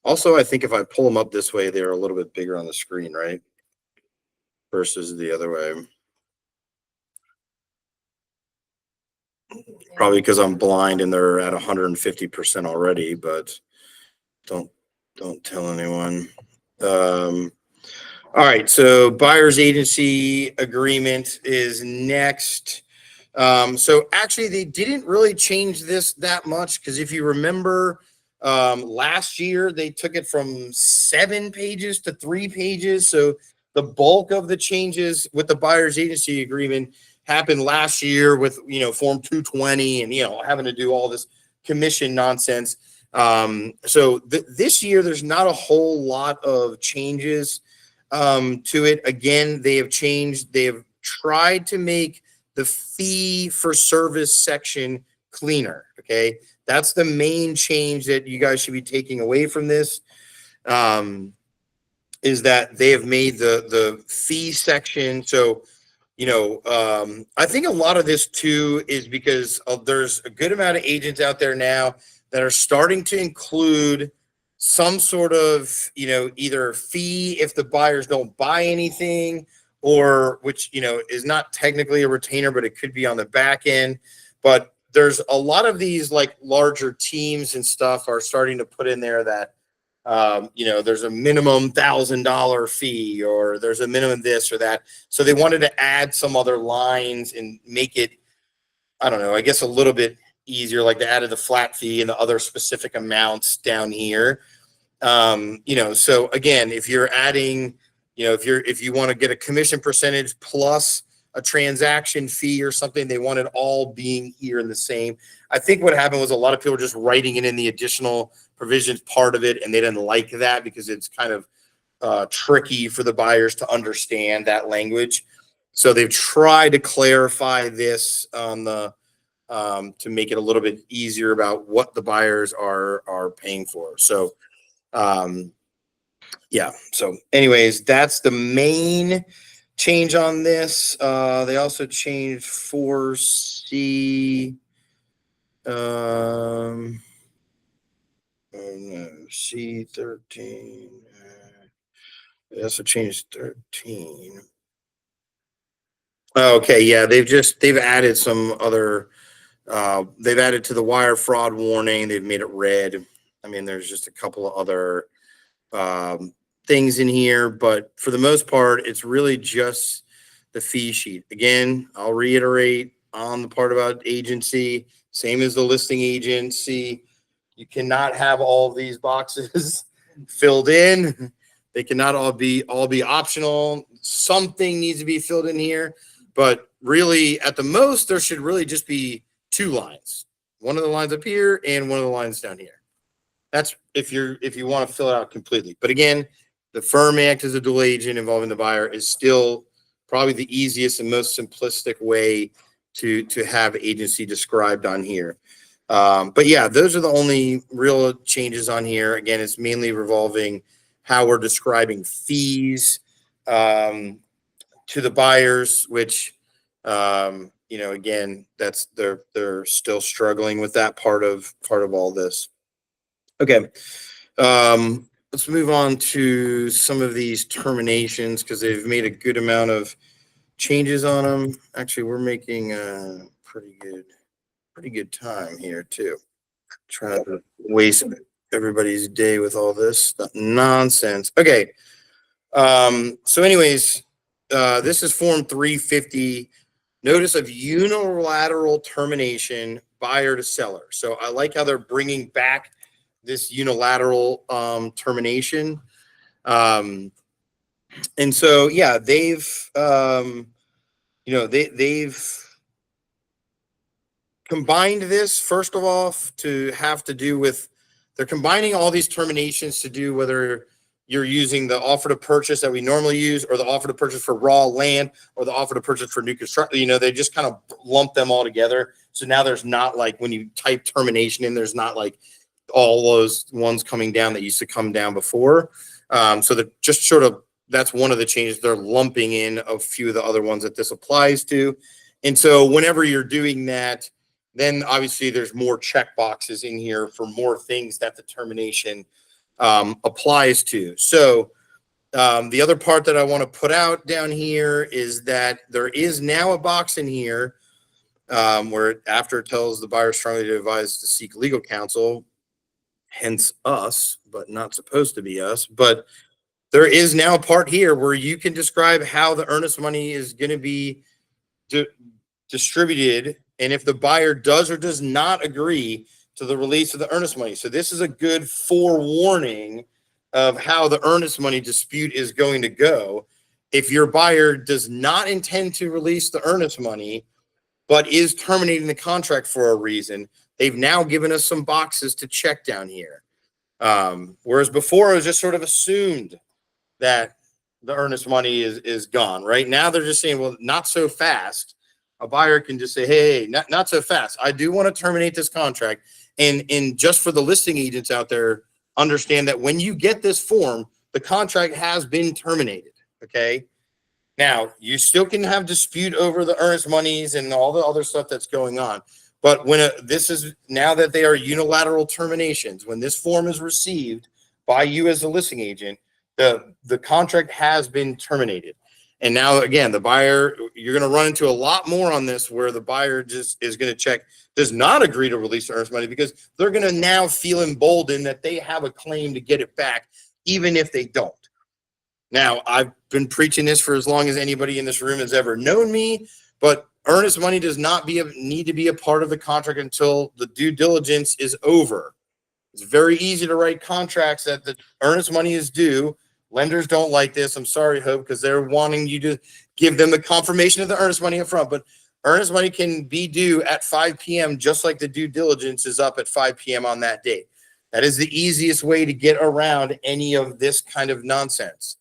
also, I think if I pull them up this way, they're a little bit bigger on the screen, right? Versus the other way. Probably because I'm blind and they're at 150% already, but don't tell anyone. All right, so buyer's agency agreement is next. So actually they didn't really change this that much, because if you remember, last year they took it from 7 pages to 3 pages. So the bulk of the changes with the buyer's agency agreement happened last year with, you know, Form 220 and, you know, having to do all this commission nonsense. So this year, there's not a whole lot of changes to it. Again, they have tried to make the fee for service section cleaner. Okay. That's the main change that you guys should be taking away from this. Is that they have made the fee section. So, you know, I think a lot of this too is because there's a good amount of agents out there now that are starting to include some sort of, you know, either fee if the buyers don't buy anything, or which, you know, is not technically a retainer, but it could be on the back end. But there's a lot of these like larger teams and stuff are starting to put in there that, you know, there's a minimum $1,000 fee, or there's a minimum this or that. So they wanted to add some other lines and make it, I don't know, I guess a little bit easier. Like they added the flat fee and the other specific amounts down here. You know, so again, if you're adding, you know, if you want to get a commission percentage plus a transaction fee or something, they want it all being here in the same. I think what happened was a lot of people were just writing it in the additional provisions part of it, and they didn't like that because it's kind of tricky for the buyers to understand that language. So they've tried to clarify this on the to make it a little bit easier about what the buyers are paying for. So yeah. So anyways, that's the main change on this. They also changed 4C. Oh no, C13. They also changed 13. Okay, yeah, they've added some other. They've added to the wire fraud warning. They've made it red. I mean, there's just a couple of other things in here, but for the most part, it's really just the fee sheet. Again, I'll reiterate on the part about agency, same as the listing agency. You cannot have all of these boxes filled in. They cannot all be optional. Something needs to be filled in here, but really at the most, there should really just be 2 lines. One of the lines up here and one of the lines down here. That's if you want to fill it out completely. But again, the firm act as a dual agent involving the buyer is still probably the easiest and most simplistic way to have agency described on here. But yeah, those are the only real changes on here. Again, it's mainly revolving how we're describing fees to the buyers, which again, that's they're still struggling with that part of all this. Okay. Let's move on to some of these terminations because they've made a good amount of changes on them. Actually, we're making pretty good time here too. Trying to waste everybody's day with all this nonsense. Okay. So anyways, this is Form 350, Notice of Unilateral Termination, Buyer to Seller. So I like how they're bringing back this unilateral termination. And so, yeah, they've combined this, first of all, to have to do with, they're combining all these terminations to do whether you're using the offer to purchase that we normally use or the offer to purchase for raw land or the offer to purchase for new construction. They just kind of lump them all together. So now there's not like when you type termination in, there's not like all those ones coming down that used to come down before. So they're just sort of, that's one of the changes. They're lumping in a few of the other ones that this applies to. And so whenever you're doing that, then obviously there's more check boxes in here for more things that the termination applies to. So the other part that I want to put out down here is that there is now a box in here where after it tells the buyer strongly to advise to seek legal counsel, hence us, but not supposed to be us. But there is now a part here where you can describe how the earnest money is going to be distributed and if the buyer does or does not agree to the release of the earnest money. So this is a good forewarning of how the earnest money dispute is going to go. If your buyer does not intend to release the earnest money, but is terminating the contract for a reason, they've now given us some boxes to check down here. Whereas before it was just sort of assumed that the earnest money is gone. Right now they're just saying, well, not so fast. A buyer can just say, hey, not so fast. I do want to terminate this contract. And just for the listing agents out there, understand that when you get this form, the contract has been terminated. Okay. Now you still can have dispute over the earnest monies and all the other stuff that's going on. But when this is now that they are unilateral terminations, when this form is received by you as a listing agent, the contract has been terminated. And now, again, the buyer, you're going to run into a lot more on this where the buyer just is going to check, does not agree to release the earnest money because they're going to now feel emboldened that they have a claim to get it back, even if they don't. Now, I've been preaching this for as long as anybody in this room has ever known me, but earnest money does not need to be a part of the contract until the due diligence is over. It's very easy to write contracts that the earnest money is due. Lenders don't like this. I'm sorry, Hope, because they're wanting you to give them the confirmation of the earnest money up front. But earnest money can be due at 5 p.m. just like the due diligence is up at 5 p.m. on that date. That is the easiest way to get around any of this kind of nonsense.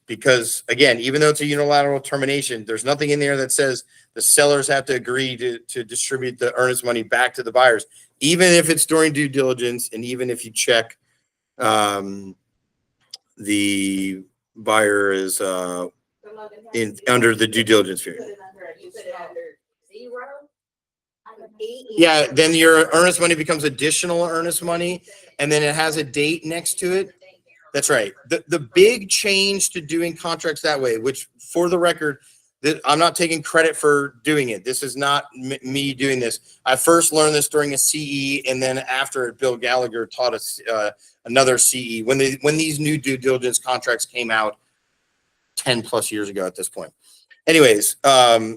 Because, again, even though it's a unilateral termination, there's nothing in there that says the sellers have to agree to distribute the earnest money back to the buyers, even if it's during due diligence and even if you check the buyer is under the due diligence period. Yeah, then your earnest money becomes additional earnest money, and then it has a date next to it. That's right. The big change to doing contracts that way, which for the record, I'm not taking credit for doing it. This is not me doing this. I first learned this during a CE, and then after Bill Gallagher taught us another CE when these new due diligence contracts came out 10 plus years ago at this point. Anyways,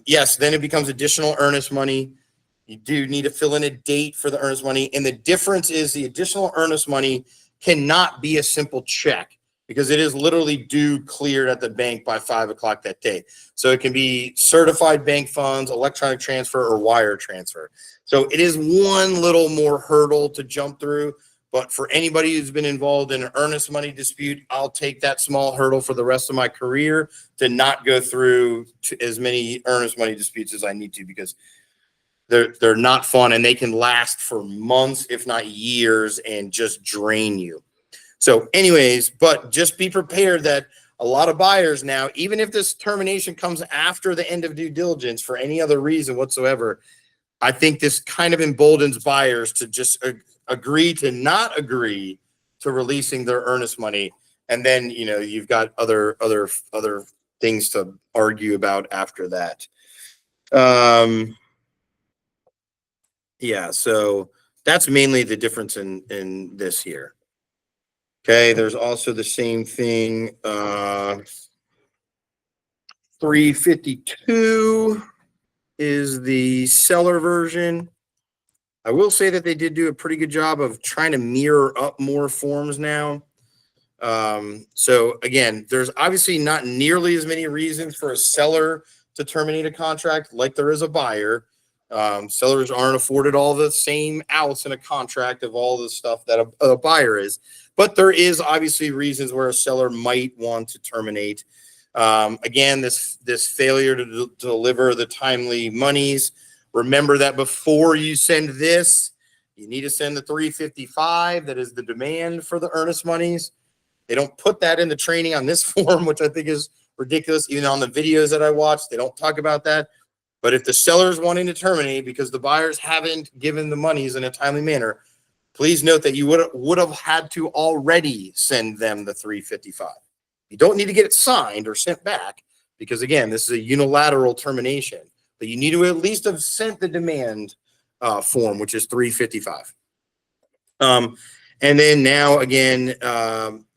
yes, then it becomes additional earnest money. You do need to fill in a date for the earnest money. And the difference is the additional earnest money cannot be a simple check. because it is literally due cleared at the bank by 5 o'clock that day. So it can be certified bank funds, electronic transfer, or wire transfer. So it is one little more hurdle to jump through. But for anybody who's been involved in an earnest money dispute, I'll take that small hurdle for the rest of my career to not go through as many earnest money disputes as I need to, because they're not fun and they can last for months, if not years, and just drain you. So anyways, but just be prepared that a lot of buyers now, even if this termination comes after the end of due diligence for any other reason whatsoever, I think this kind of emboldens buyers to just agree to not agree to releasing their earnest money. And then, you've got other things to argue about after that. Yeah, so that's mainly the difference in this here. Okay, there's also the same thing, 352 is the seller version. I will say that they did do a pretty good job of trying to mirror up more forms now. So again, there's obviously not nearly as many reasons for a seller to terminate a contract like there is a buyer. Sellers aren't afforded all the same outs in a contract of all the stuff that a buyer is, but there is obviously reasons where a seller might want to terminate. Again, this failure to deliver the timely monies. Remember that before you send this, you need to send the 355. That is the demand for the earnest monies. They don't put that in the training on this form, which I think is ridiculous. Even on the videos that I watched, they don't talk about that. But if the seller is wanting to terminate because the buyers haven't given the monies in a timely manner, please note that you would have had to already send them the 355. You don't need to get it signed or sent back because, again, this is a unilateral termination. But you need to at least have sent the demand form, which is 355. And then now, again,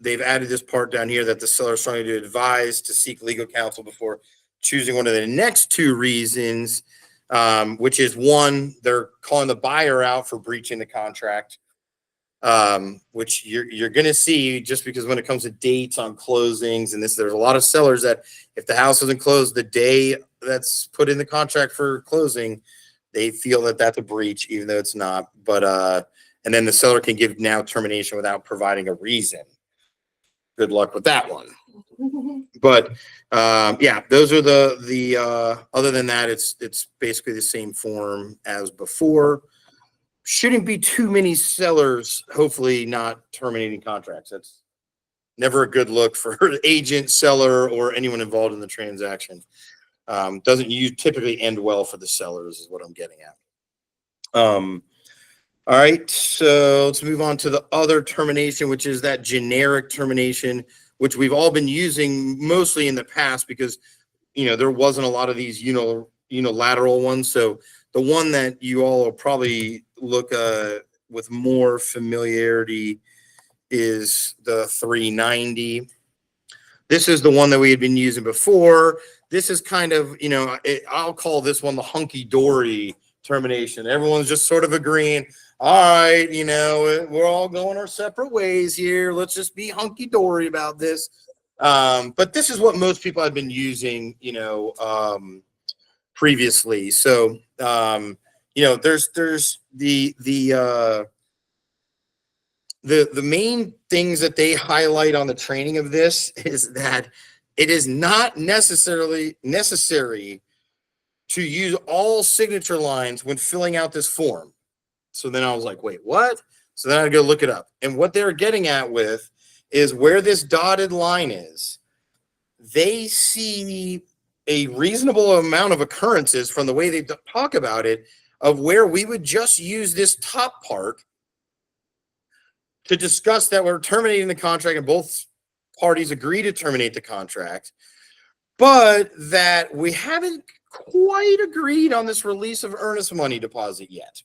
they've added this part down here that the seller is trying to advise to seek legal counsel before choosing one of the next two reasons, which is one, they're calling the buyer out for breaching the contract, which you're going to see just because when it comes to dates on closings and this, there's a lot of sellers that if the house isn't closed the day that's put in the contract for closing, they feel that that's a breach, even though it's not. But and then the seller can give now termination without providing a reason. Good luck with that one. But yeah, those are the other than that, it's basically the same form as before. Shouldn't be too many sellers, hopefully not terminating contracts. That's never a good look for agent, seller, or anyone involved in the transaction. Doesn't typically end well for the sellers is what I'm getting at. All right, so let's move on to the other termination, which is that generic termination, which we've all been using mostly in the past because, there wasn't a lot of these unilateral ones. So the one that you all will probably look with more familiarity is the 390. This is the one that we had been using before. This is kind of, I'll call this one the hunky-dory termination. Everyone's just sort of agreeing, all right, we're all going our separate ways here. Let's just be hunky-dory about this. But this is what most people have been using, previously. So, there's the main things that they highlight on the training of this is that it is not necessarily necessary to use all signature lines when filling out this form. So then I was like, wait, what? So then I go look it up. And what they're getting at with is where this dotted line is, they see a reasonable amount of occurrences from the way they talk about it of where we would just use this top part to discuss that we're terminating the contract and both parties agree to terminate the contract, but that we haven't quite agreed on this release of earnest money deposit yet.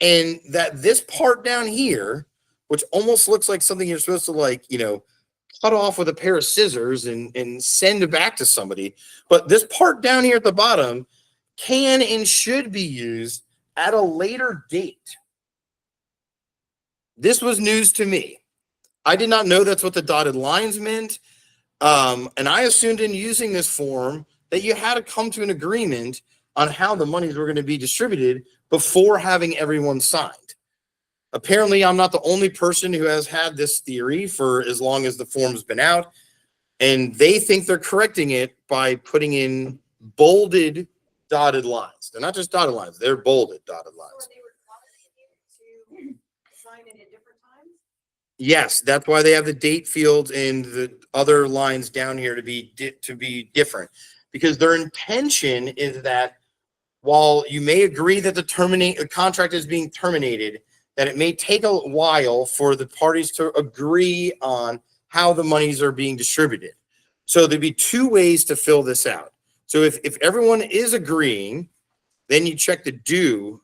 And that this part down here, which almost looks like something you're supposed to cut off with a pair of scissors and send it back to somebody. But this part down here at the bottom can and should be used at a later date. This was news to me. I did not know that's what the dotted lines meant. And I assumed in using this form that you had to come to an agreement on how the monies were going to be distributed before having everyone signed. Apparently, I'm not the only person who has had this theory for as long as the form's been out. And they think they're correcting it by putting in bolded dotted lines. They're not just dotted lines, they're bolded dotted So lines. are they requiring you to sign it at different times? Yes, that's why they have the date fields and the other lines down here to be different, because their intention is that while you may agree that the contract is being terminated, that it may take a while for the parties to agree on how the monies are being distributed. So there'd be two ways to fill this out. So if everyone is agreeing, then you check the do,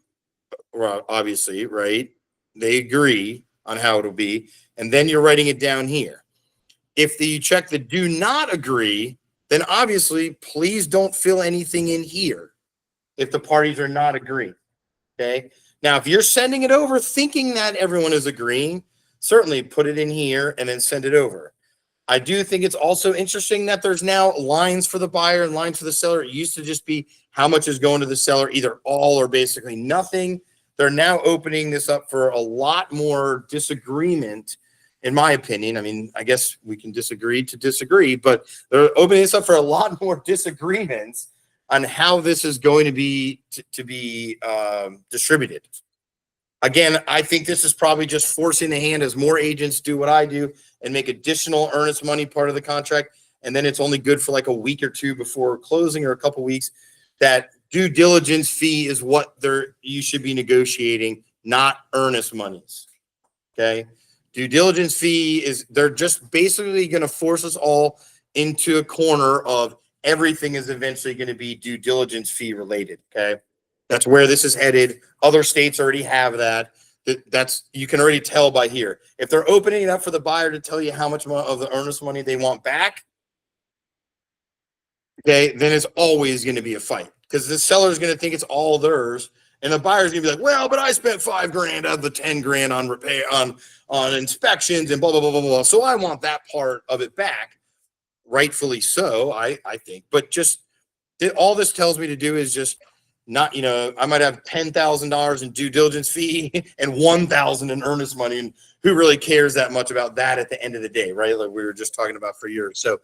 obviously, right? They agree on how it'll be, and then you're writing it down here. If you check the do not agree, then obviously, please don't fill anything in here if the parties are not agreeing. Okay. Now, if you're sending it over thinking that everyone is agreeing, certainly put it in here and then send it over. I do think it's also interesting that there's now lines for the buyer and lines for the seller. It used to just be how much is going to the seller, either all or basically nothing. They're now opening this up for a lot more disagreement, in my opinion. I mean, I guess we can disagree to disagree, but they're opening this up for a lot more disagreements on how this is going to be distributed. Again, I think this is probably just forcing the hand as more agents do what I do and make additional earnest money part of the contract. And then it's only good for like a week or two before closing, or a couple weeks. That due diligence fee is what you should be negotiating, not earnest monies. Okay. Due diligence fee is, they're just basically going to force us all into a corner of everything is eventually going to be due diligence fee related. Okay. That's where this is headed. Other states already have that. That's, you can already tell by here. If they're opening it up for the buyer to tell you how much of the earnest money they want back, okay, then it's always going to be a fight, because the seller is going to think it's all theirs, and the buyer's going to be like, well, but I spent $5,000 out of the 10 grand on repair, on inspections and blah, blah, blah, blah, blah. So I want that part of it back. Rightfully so, I think. But just all this tells me to do is just not, I might have $10,000 in due diligence fee and $1,000 in earnest money. And who really cares that much about that at the end of the day, right? Like we were just talking about for years. So,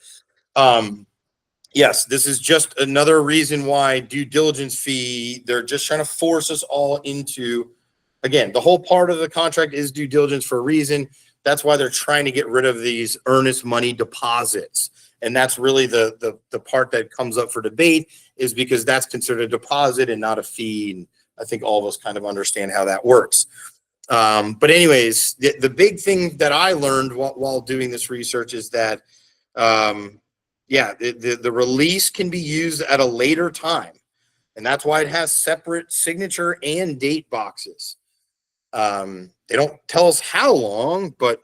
yes, this is just another reason why due diligence fee, they're just trying to force us all into, again, the whole part of the contract is due diligence for a reason. That's why they're trying to get rid of these earnest money deposits. And that's really the part that comes up for debate, is because that's considered a deposit and not a fee. And I think all of us kind of understand how that works. But anyways, the big thing that I learned while doing this research is that, the release can be used at a later time. And that's why it has separate signature and date boxes. They don't tell us how long, but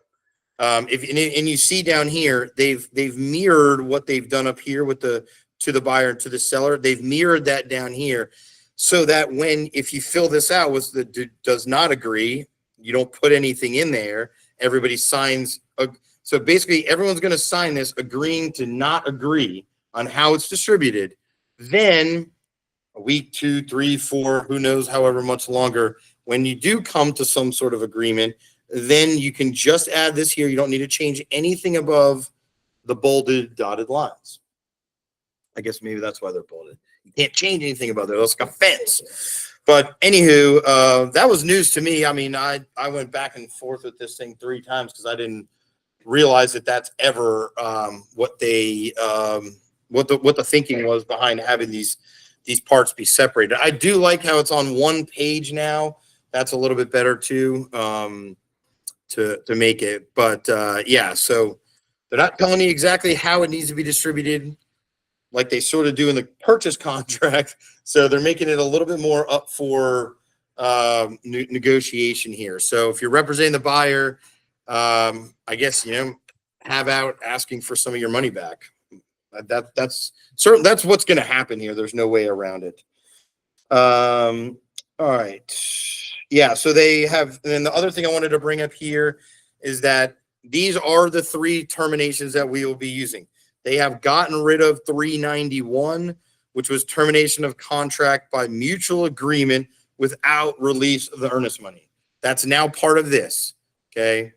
if you see down here, they've mirrored what they've done up here with to the buyer and to the seller. They've mirrored that down here, so that if you fill this out with the does not agree, you don't put anything in there. Everybody signs. So basically, everyone's going to sign this agreeing to not agree on how it's distributed. Then a week, 2, 3, 4, who knows, however much longer, when you do come to some sort of agreement, then you can just add this here. You don't need to change anything above the bolded dotted lines. I guess maybe that's why they're bolded. You can't change anything above there. It's like a fence. But anywho, that was news to me. I mean, I went back and forth with this thing 3 times because I didn't realize that that's ever what the thinking was behind having these parts be separated. I do like how it's on one page now. That's a little bit better too. To make it, but so they're not telling you exactly how it needs to be distributed, like they sort of do in the purchase contract. So they're making it a little bit more up for negotiation here. So if you're representing the buyer, I guess have out asking for some of your money back. That's certain. That's what's going to happen here. There's no way around it. All right. Yeah, so they have, and then the other thing I wanted to bring up here is that these are the 3 terminations that we will be using. They have gotten rid of 391, which was termination of contract by mutual agreement without release of the earnest money. That's now part of this. Okay.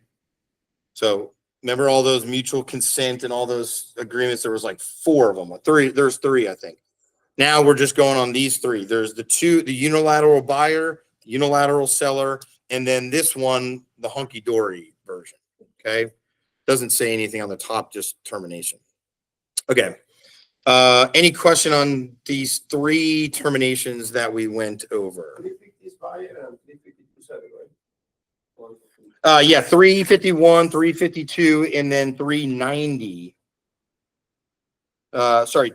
So remember all those mutual consent and all those agreements? There was like 4 of them, 3. There's 3, I think. Now we're just going on these 3. There's the unilateral buyer, unilateral seller, and then this one, the hunky-dory version. Okay. Doesn't say anything on the top, just termination. Okay. Any question on these 3 terminations that we went over? 350 is buyer and 352 seller, right? Yeah, 351, 352, and then 390. Sorry,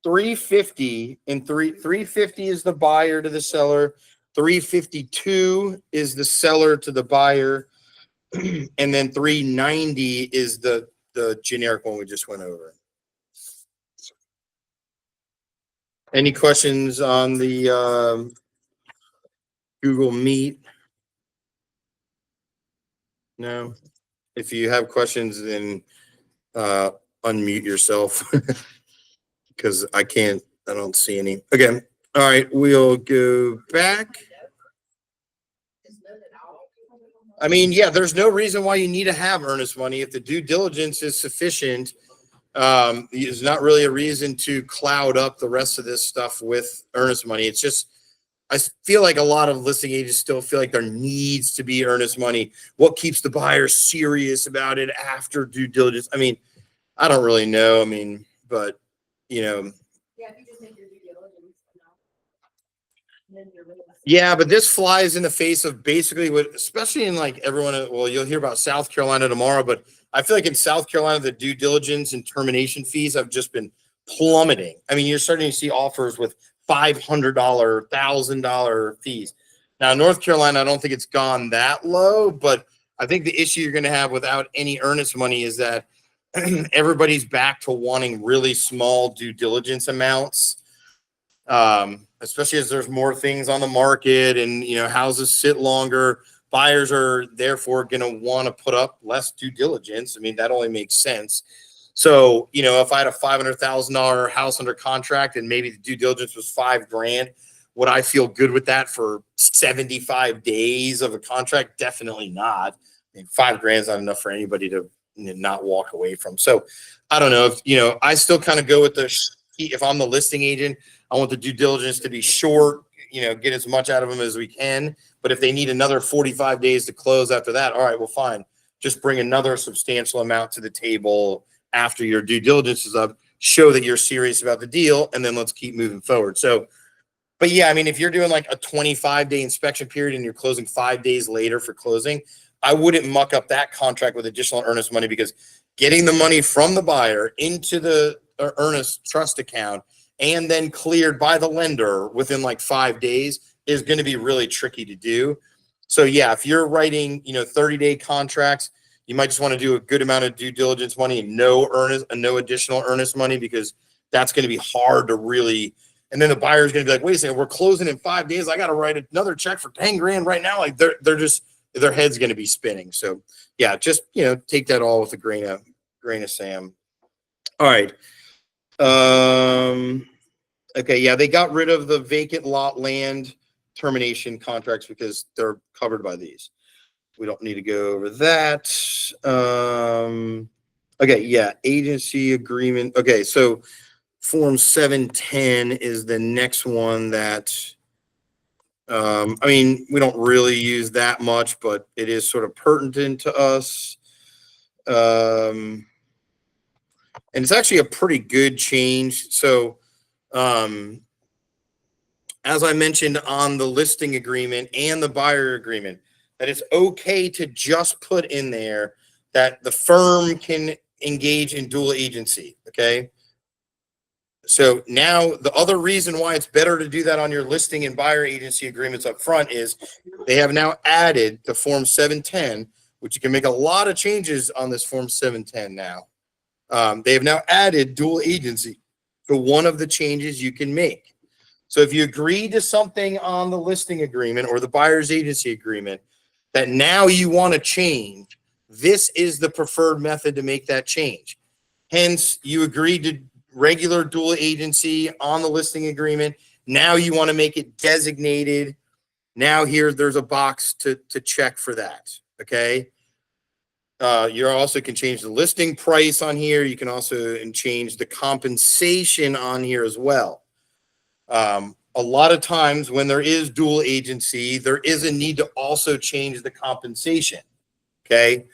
350 and 350 is the buyer to the seller. 352 is the seller to the buyer. And then 390 is the generic one we just went over. Any questions on the Google Meet? No. If you have questions, then unmute yourself because I don't see any. Okay. All right. We'll go back. I mean, yeah, there's no reason why you need to have earnest money. If the due diligence is sufficient, there's not really a reason to cloud up the rest of this stuff with earnest money. It's just, I feel like a lot of listing agents still feel like there needs to be earnest money. What keeps the buyer serious about it after due diligence? I mean, I don't really know. I mean, but Yeah, if you just make your due diligence, and then you're really. yeah, but this flies in the face of basically what, especially in like everyone, well, you'll hear about South Carolina tomorrow, but I feel like in South Carolina, the due diligence and termination fees have just been plummeting. I mean, you're starting to see offers with $500, $1,000 fees. Now, North Carolina, I don't think it's gone that low, but I think the issue you're going to have without any earnest money is that everybody's back to wanting really small due diligence amounts, especially as there's more things on the market and, houses sit longer. Buyers are therefore going to want to put up less due diligence. I mean, that only makes sense. So, if I had a $500,000 house under contract and maybe the due diligence was $5,000, would I feel good with that for 75 days of a contract? Definitely not. I mean, $5,000 is not enough for anybody to not walk away from. So I don't know if, I still kind of go with if I'm the listing agent, I want the due diligence to be short, get as much out of them as we can. But if they need another 45 days to close after that, all right, well, fine. Just bring another substantial amount to the table after your due diligence is up, show that you're serious about the deal, and then let's keep moving forward. So, but yeah, I mean, if you're doing like a 25-day inspection period and you're closing 5 days later for closing, I wouldn't muck up that contract with additional earnest money, because getting the money from the buyer into the earnest trust account and then cleared by the lender within like 5 days is going to be really tricky to do. So yeah, if you're writing, 30-day contracts, you might just want to do a good amount of due diligence money and no additional earnest money, because that's going to be hard to really. And then the buyer's going to be like, wait a second, we're closing in 5 days. I got to write another check for $10,000 right now. Like they're just, their head's going to be spinning. So yeah, just, take that all with a grain of sand. All right. Okay. Yeah. They got rid of the vacant lot land termination contracts because they're covered by these. We don't need to go over that. Okay. Yeah. Agency agreement. Okay. So Form 710 is the next one that, I mean, we don't really use that much, but it is sort of pertinent to us. And it's actually a pretty good change. So, as I mentioned on the listing agreement and the buyer agreement, that it's okay to just put in there that the firm can engage in dual agency. Okay. So now the other reason why it's better to do that on your listing and buyer agency agreements up front is they have now added the Form 710, which you can make a lot of changes on this Form 710 now. They have now added dual agency to one of the changes you can make. So if you agree to something on the listing agreement or the buyer's agency agreement that now you want to change, this is the preferred method to make that change. Hence, you agreed to regular dual agency on the listing agreement. Now you want to make it designated. Now there's a box to check for that. Okay. You also can change the listing price on here. You can also change the compensation on here as well. A lot of times when there is dual agency, there is a need to also change the compensation. Okay.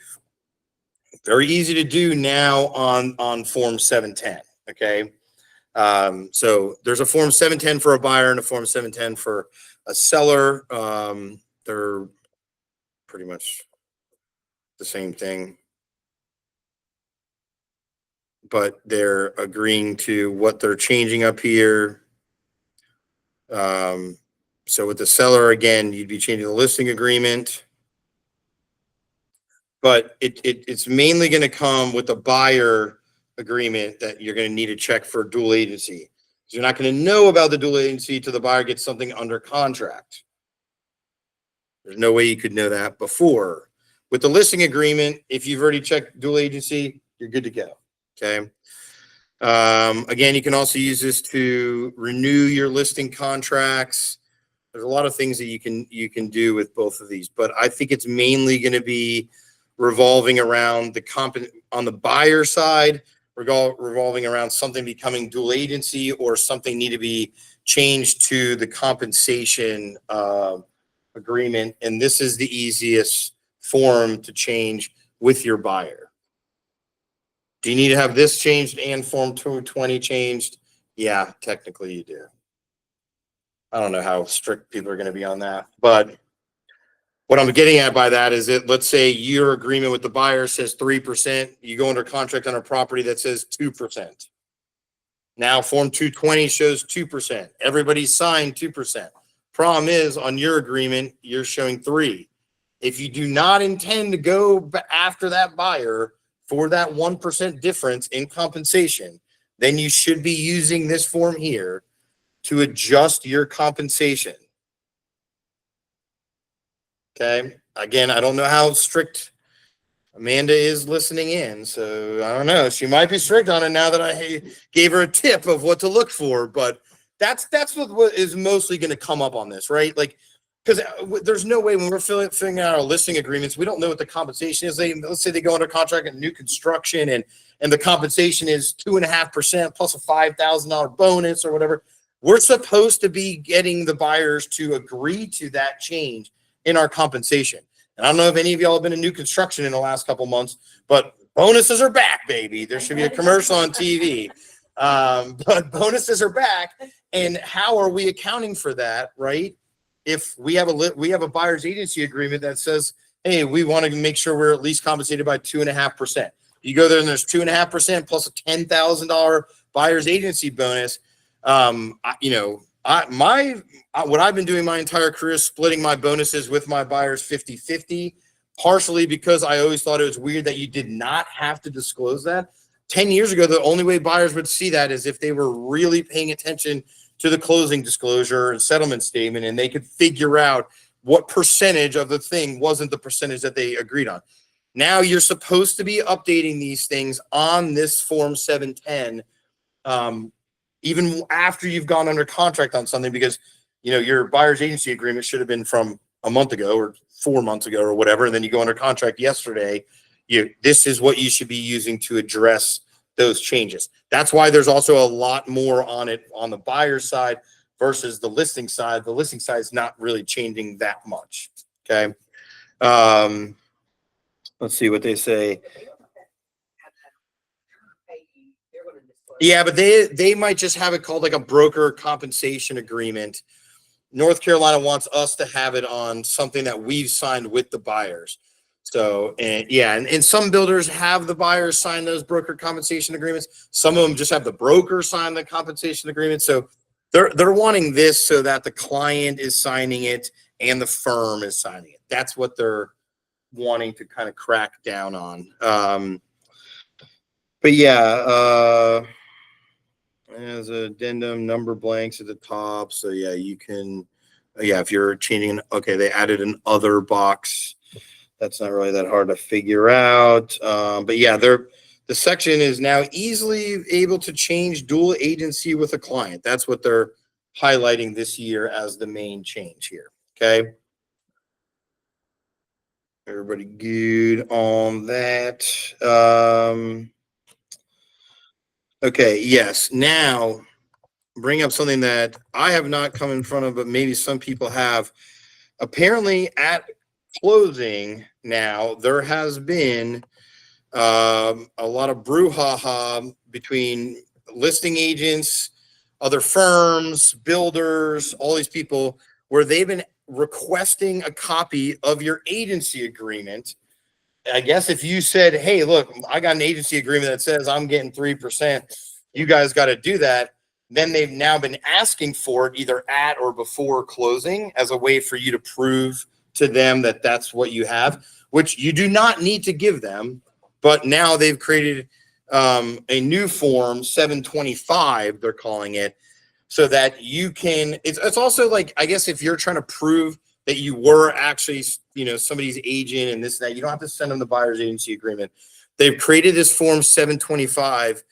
Very easy to do now on Form 710. Okay. So there's a Form 710 for a buyer and a Form 710 for a seller. They're pretty much the same thing, but they're agreeing to what they're changing up here. So with the seller, again, you'd be changing the listing agreement, but it's mainly going to come with the buyer agreement that you're going to need to check for dual agency. You're not going to know about the dual agency till the buyer gets something under contract. There's no way you could know that before. With the listing agreement, if you've already checked dual agency, you're good to go. Okay. Again, you can also use this to renew your listing contracts. There's a lot of things that you can do with both of these, but I think it's mainly going to be revolving around on the buyer side, revolving around something becoming dual agency or something need to be changed to the compensation agreement. And this is the easiest form to change with your buyer. Do you need to have this changed and Form 220 changed? Yeah, technically you do. I don't know how strict people are going to be on that, but what I'm getting at by that is that let's say your agreement with the buyer says 3%, you go under contract on a property that says 2%. Now Form 220 shows 2%. Everybody signed 2%. Problem is on your agreement, you're showing 3%. If you do not intend to go after that buyer for that 1% difference in compensation, then you should be using this form here to adjust your compensation. Okay. Again, I don't know how strict Amanda is listening in, so I don't know. She might be strict on it now that I gave her a tip of what to look for, but that's what is mostly going to come up on this, right? Like, because there's no way when we're filling out our listing agreements, we don't know what the compensation is. Let's say they go under contract at new construction and the compensation is 2.5% plus a $5,000 bonus or whatever. We're supposed to be getting the buyers to agree to that change in our compensation. And I don't know if any of y'all have been in new construction in the last couple months, but bonuses are back, baby. There should be a commercial on TV. But bonuses are back. And how are we accounting for that, right? If we have a buyer's agency agreement that says, hey, we want to make sure we're at least compensated by 2.5%. You go there and there's 2.5% plus a $10,000 buyer's agency bonus. What I've been doing my entire career is splitting my bonuses with my buyers 50-50, partially because I always thought it was weird that you did not have to disclose that. 10 years ago, the only way buyers would see that is if they were really paying attention to the closing disclosure and settlement statement, and they could figure out what percentage of the thing wasn't the percentage that they agreed on. Now you're supposed to be updating these things on this Form 710, even after you've gone under contract on something, because your buyer's agency agreement should have been from a month ago or 4 months ago or whatever, and then you go under contract yesterday. This is what you should be using to address those changes. That's why there's also a lot more on it on the buyer side versus the listing side. The listing side is not really changing that much. Okay. Let's see what they say. Yeah, but they might just have it called like a broker compensation agreement. North Carolina wants us to have it on something that we've signed with the buyers. So, and some builders have the buyers sign those broker compensation agreements. Some of them just have the broker sign the compensation agreement. So they're wanting this so that the client is signing it and the firm is signing it. That's what they're wanting to kind of crack down on. But yeah, as an addendum, number blanks at the top. So yeah, you can, if you're changing, okay, they added an other box That's not really that hard to figure out. But yeah, the section is now easily able to change dual agency with a client. That's what they're highlighting this year as the main change here. Okay. Everybody good on that? Okay. Yes. Now bring up something that I have not come in front of, but maybe some people have. Apparently at closing now, there has been a lot of brouhaha between listing agents, other firms, builders, all these people, where they've been requesting a copy of your agency agreement. I guess if you said, hey, look, I got an agency agreement that says I'm getting 3%, you guys got to do that. Then they've now been asking for it either at or before closing as a way for you to prove to them that that's what you have, which you do not need to give them. But now they've created a new form, 725, they're calling it, so that you can, it's also like, I guess if you're trying to prove that you were actually, somebody's agent and this, that, you don't have to send them the buyer's agency agreement. They've created this form 725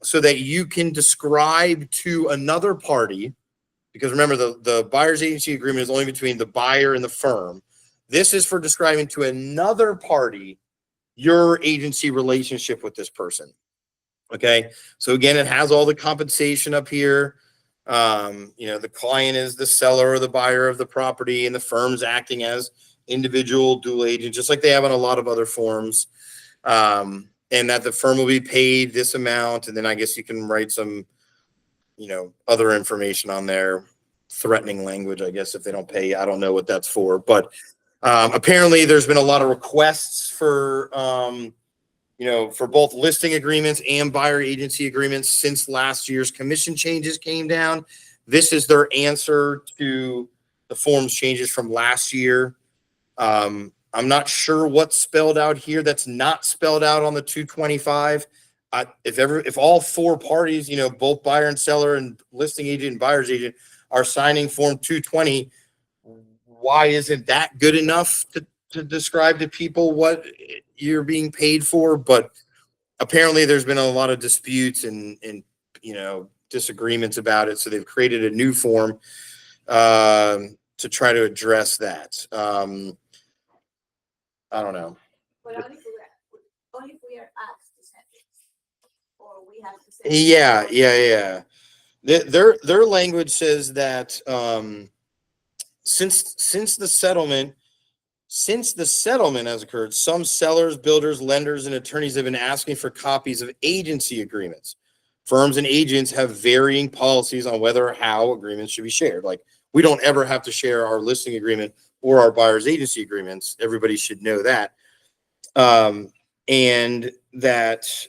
so that you can describe to another party, because remember the buyer's agency agreement is only between the buyer and the firm. This is for describing to another party your agency relationship with this person. Okay. So again, it has all the compensation up here. The client is the seller or the buyer of the property, and the firm's acting as individual dual agent, just like they have on a lot of other forms. And that the firm will be paid this amount. And then I guess you can write some, other information on there, threatening language, I guess, if they don't pay. I don't know what that's for, but apparently there's been a lot of requests for, for both listing agreements and buyer agency agreements since last year's commission changes came down. This is their answer to the forms changes from last year. I'm not sure what's spelled out here that's not spelled out on the 225. If all four parties, both buyer and seller and listing agent and buyer's agent are signing form 220, why isn't that good enough to describe to people what you're being paid for? But apparently there's been a lot of disputes and disagreements about it. So they've created a new form to try to address that. I don't know. But only if we are asked to send it, or we have to say. Yeah. Their language says that since the settlement has occurred, some sellers, builders, lenders, and attorneys have been asking for copies of agency agreements. Firms and agents have varying policies on whether or how agreements should be shared. Like, we don't ever have to share our listing agreement or our buyer's agency agreements. Everybody should know that. And that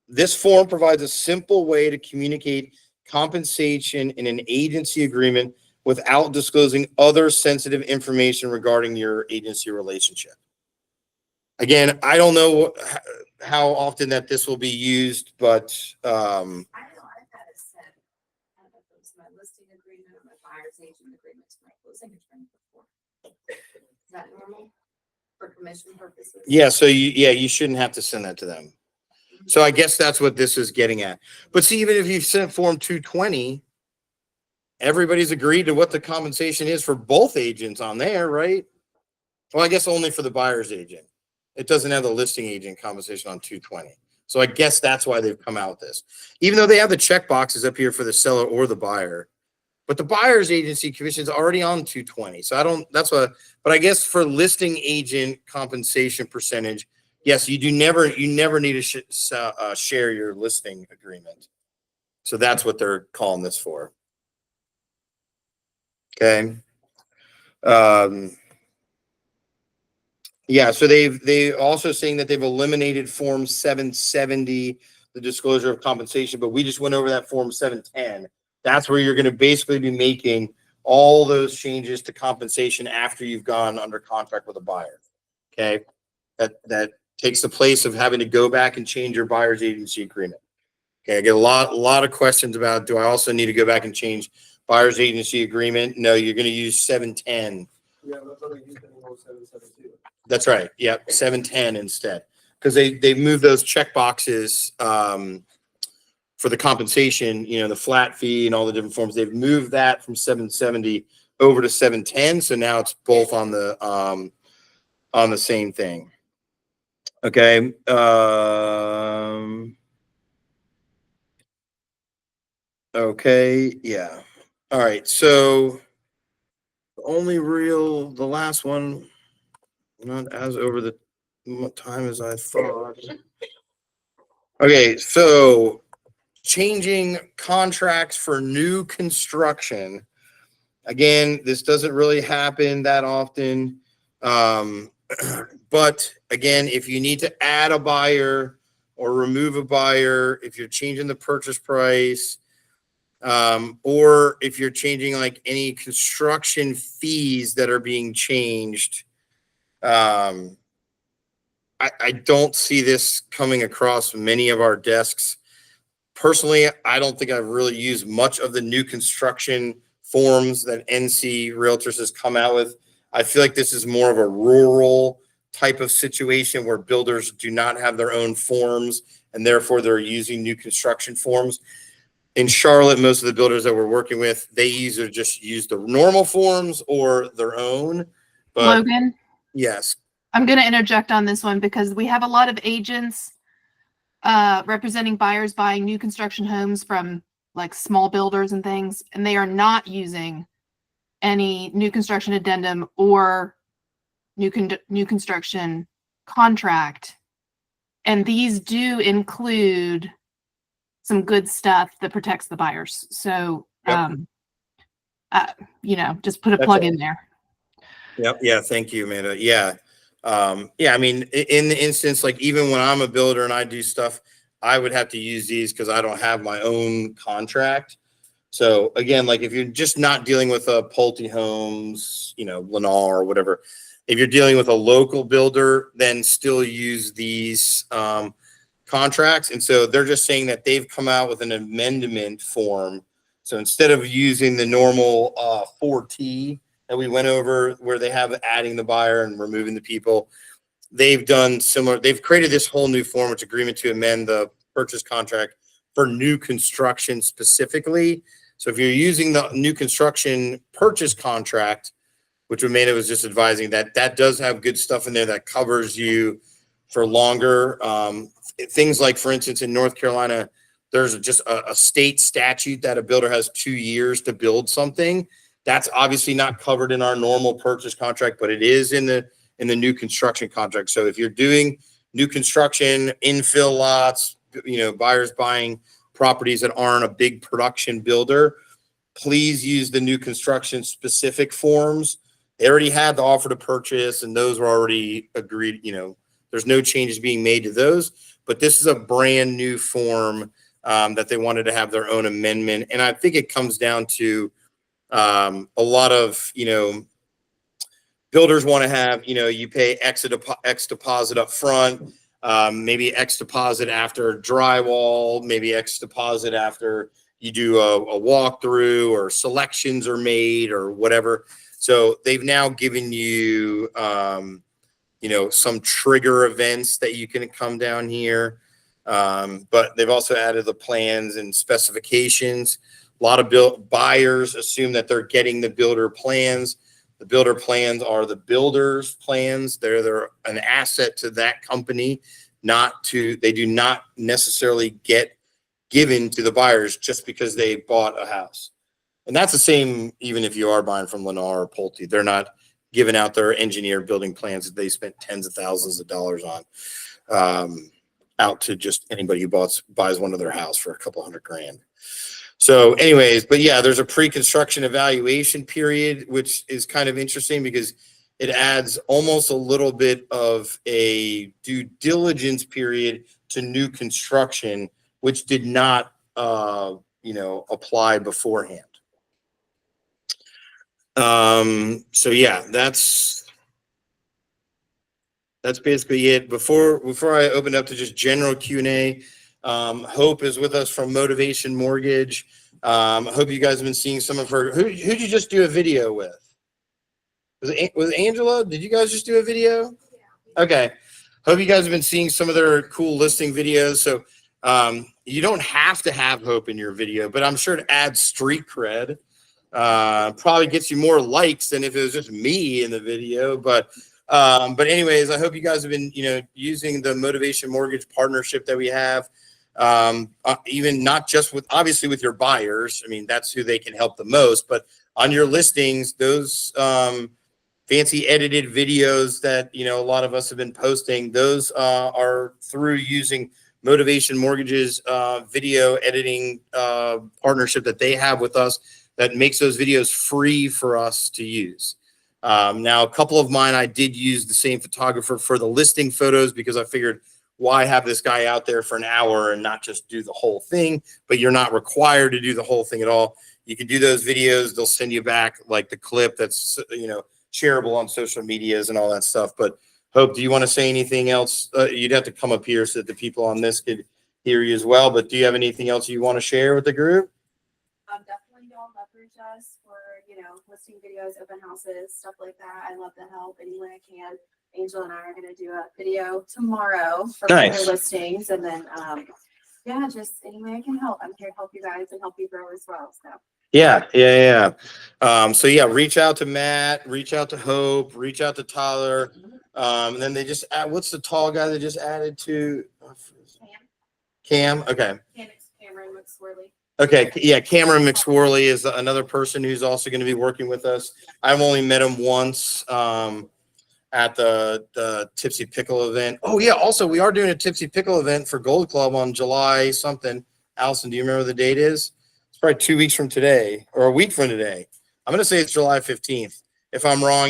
this form provides a simple way to communicate compensation in an agency agreement without disclosing other sensitive information regarding your agency relationship. Again, I don't know how often that this will be used, but I don't know, I've had it said, I don't know if it was my listing agreement or my buyer's agent agreement to my closing attorney before. Is that normal for commission purposes? yeah, so you shouldn't have to send that to them. So I guess that's what this is getting at. But see, even if you sent form 220, everybody's agreed to what the compensation is for both agents on there, right? Well, I guess only for the buyer's agent. It doesn't have the listing agent compensation on 220. So I guess that's why they've come out with this. Even though they have the check boxes up here for the seller or the buyer. But the buyer's agency commission is already on 220. So but I guess for listing agent compensation percentage, yes, you never need to share your listing agreement. So that's what they're calling this for. Okay. Yeah, so they also saying that they've eliminated form 770, the disclosure of compensation, but we just went over that form 710. That's where you're going to basically be making all those changes to compensation after you've gone under contract with a buyer. Okay. That takes the place of having to go back and change your buyer's agency agreement. Okay. I get a lot of questions about, do I also need to go back and change buyer's agency agreement? No, you're going to use 710 Yeah, I'm not gonna use anymore 772. That's right. Yep. 710 instead. Because they moved those check boxes for the compensation, the flat fee and all the different forms. They've moved that from 770 over to 710. So now it's both on the same thing. Okay. Okay. Yeah. All right. So the last one, not as over the time as I thought. Okay. So changing contracts for new construction. Again, this doesn't really happen that often. But again, if you need to add a buyer or remove a buyer, if you're changing the purchase price, or if you're changing like any construction fees that are being changed, I don't see this coming across many of our desks. Personally, I don't think I've really used much of the new construction forms that NC Realtors has come out with. I feel like this is more of a rural type of situation where builders do not have their own forms and therefore they're using new construction forms. In Charlotte, most of the builders that we're working with, they either just use the normal forms or their own. But Logan, yes, I'm going to interject on this one because we have a lot of agents representing buyers buying new construction homes from like small builders and things, and they are not using any new construction addendum or new construction contract. And these do include some good stuff that protects the buyers. So, Yep. just put a That's plug all. in there. Yep. Yeah. Thank you, Amanda. Yeah. I mean, in the instance, like even when I'm a builder and I do stuff, I would have to use these because I don't have my own contract. So again, like if you're just not dealing with a Pulte Homes, Lennar or whatever, if you're dealing with a local builder, then still use these contracts. And so they're just saying that they've come out with an amendment form. So instead of using the normal 4T that we went over where they have adding the buyer and removing the people, they've done similar. They've created this whole new form, which agreement to amend the purchase contract for new construction specifically. So if you're using the new construction purchase contract, which Amanda was just advising, that does have good stuff in there that covers you for longer. Things like, for instance, in North Carolina, there's just a state statute that a builder has 2 years to build something. That's obviously not covered in our normal purchase contract, but it is in the new construction contract. So if you're doing new construction, infill lots, buyers buying properties that aren't a big production builder, please use the new construction specific forms. They already had the offer to purchase and those were already agreed. There's no changes being made to those, but this is a brand new form that they wanted to have their own amendment. And I think it comes down to a lot of, builders want to have, you pay X deposit up front, maybe X deposit after drywall, maybe X deposit after you do a walkthrough or selections are made or whatever. So they've now given you, some trigger events that you can come down here. But they've also added the plans and specifications. A lot of buyers assume that they're getting the builder plans. The builder plans are the builder's plans. They're an asset to that company, they do not necessarily get given to the buyers just because they bought a house. And that's the same even if you are buying from Lennar or Pulte. They're not giving out their engineered building plans that they spent tens of thousands of dollars on out to just anybody who buys one of their house for a couple $100,000. So anyways, but yeah, there's a pre-construction evaluation period, which is kind of interesting because it adds almost a little bit of a due diligence period to new construction, which did not, apply beforehand. So yeah, that's basically it. Before I open up to just general Q&A, Hope is with us from Motivation Mortgage. I hope you guys have been seeing some of her. Who'd you just do a video with? Was Angela? Did you guys just do a video? Okay. Hope you guys have been seeing some of their cool listing videos. So you don't have to have Hope in your video, but I'm sure it adds street cred. Probably gets you more likes than if it was just me in the video. But anyways, I hope you guys have been, using the Motivation Mortgage partnership that we have. Even not just obviously with your buyers. I mean, that's who they can help the most, but on your listings, those fancy edited videos that, a lot of us have been posting, those are through using Motivation Mortgage's video editing partnership that they have with us that makes those videos free for us to use. Now, a couple of mine, I did use the same photographer for the listing photos because I figured, why have this guy out there for an hour and not just do the whole thing? But you're not required to do the whole thing at all. You can do those videos. They'll send you back like the clip that's, shareable on social medias and all that stuff. But Hope, do you want to say anything else? You'd have to come up here so that the people on this could hear you as well. But do you have anything else you want to share with the group? Definitely don't leverage us for, listing videos, open houses, stuff like that. I love the help any way I can. Angel and I are going to do a video tomorrow for Nice. the listings. And then, just any way I can help. I'm here to help you guys and help you grow as well. So. Yeah. Reach out to Matt, reach out to Hope, reach out to Tyler. And then they just add, what's the tall guy that just added to Cam? Okay. Cameron McSwirly. Okay. Yeah. Cameron McSworley is another person who's also going to be working with us. I've only met him once at the Tipsy Pickle event. Oh yeah. Also, we are doing a Tipsy Pickle event for Gold Club on July something. Allison, do you remember the date is? Probably 2 weeks from today or a week from today. I'm going to say it's July 15th. If I'm wrong,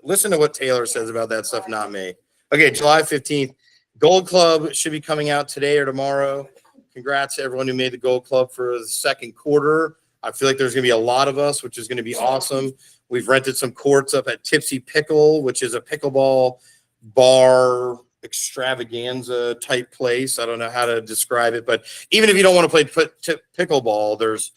listen to what Taylor says about that stuff, not me. Okay. July 15th, Gold Club should be coming out today or tomorrow. Congrats to everyone who made the Gold Club for the second quarter. I feel like there's going to be a lot of us, which is going to be awesome. We've rented some courts up at Tipsy Pickle, which is a pickleball bar extravaganza type place. I don't know how to describe it, but even if you don't want to play pickleball, there's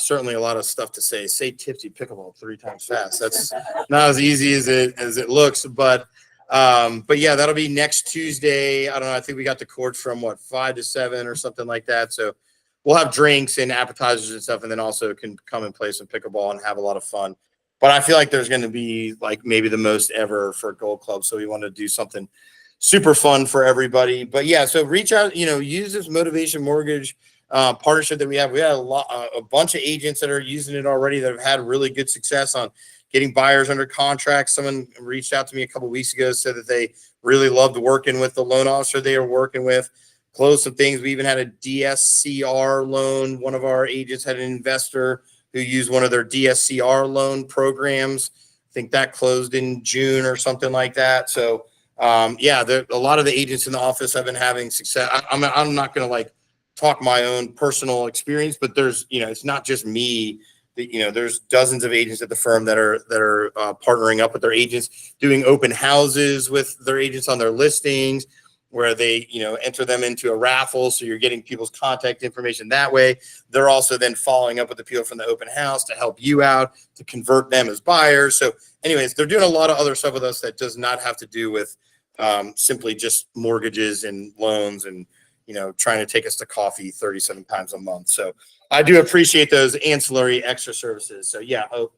certainly a lot of stuff to say. Say Tipsy Pickleball 3 times fast. That's not as easy as it looks, but yeah, that'll be next Tuesday. I don't know. I think we got the courts from 5 to 7 or something like that. So we'll have drinks and appetizers and stuff, and then also can come and play some pickleball and have a lot of fun. But I feel like there's going to be like maybe the most ever for Gold Club. So we want to do something super fun for everybody. But yeah, so reach out, use this Motivation Mortgage partnership that we have. We had a bunch of agents that are using it already that have had really good success on getting buyers under contract. Someone reached out to me a couple of weeks ago, said that they really loved working with the loan officer they were working with, closed some things. We even had a DSCR loan. One of our agents had an investor who used one of their DSCR loan programs. I think that closed in June or something like that. So a lot of the agents in the office have been having success. I'm not going to talk my own personal experience, but there's, it's not just me. There's dozens of agents at the firm that are partnering up with their agents, doing open houses with their agents on their listings, where they, enter them into a raffle. So you're getting people's contact information that way. They're also then following up with the people from the open house to help you out, to convert them as buyers. So anyways, they're doing a lot of other stuff with us that does not have to do with simply just mortgages and loans and, trying to take us to coffee 37 times a month. So I do appreciate those ancillary extra services. So yeah. You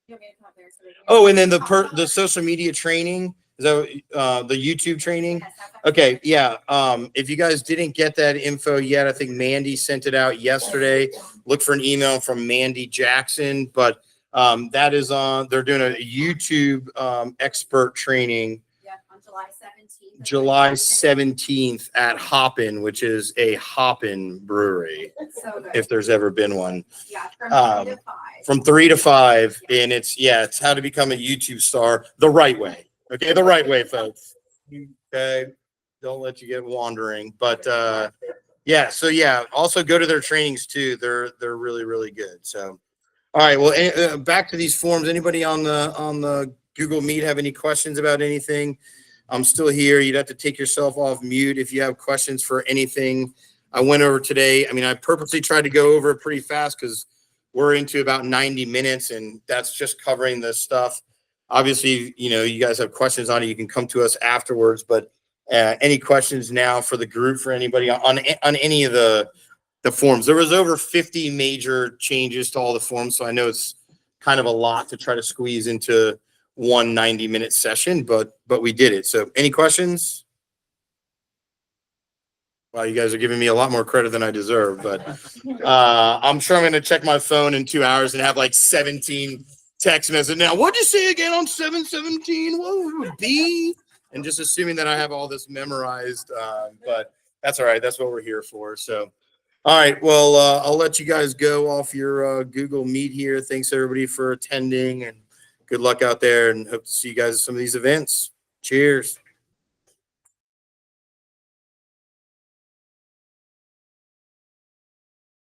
want me to come up there so they can- Oh, and then the social media training, is that the YouTube training? Yes, that's- Okay, yeah. If you guys didn't get that info yet, I think Mandy sent it out yesterday. Look for an email from Mandy Jackson, but that is on. They're doing a YouTube expert training. Yeah, on July 17th. July 17th at Hoppin, which is a Hoppin brewery, So good. if there's ever been one. Yeah, from 3 to 5. From 3 to 5, and it's how to become a YouTube star the right way. Okay, the right way, folks. Okay, don't let you get wandering. But also go to their trainings too. They're really, really good. So, all right. Well, back to these forms. Anybody on the Google Meet have any questions about anything? I'm still here. You'd have to take yourself off mute if you have questions for anything. I went over today. I mean, I purposely tried to go over it pretty fast because we're into about 90 minutes, and that's just covering the stuff. Obviously, you guys have questions on it, you can come to us afterwards, but any questions now for the group, for anybody on any of the forms? There was over 50 major changes to all the forms, so I know it's kind of a lot to try to squeeze into one 90-minute session, but we did it. So any questions? Wow, you guys are giving me a lot more credit than I deserve, but I'm sure I'm going to check my phone in 2 hours and have like 17 text messages. Now, what'd you say again on 7/17? What would it be? And just assuming that I have all this memorized, but that's all right. That's what we're here for. So, all right. Well, I'll let you guys go off your Google Meet here. Thanks everybody for attending, and good luck out there, and hope to see you guys at some of these events. Cheers.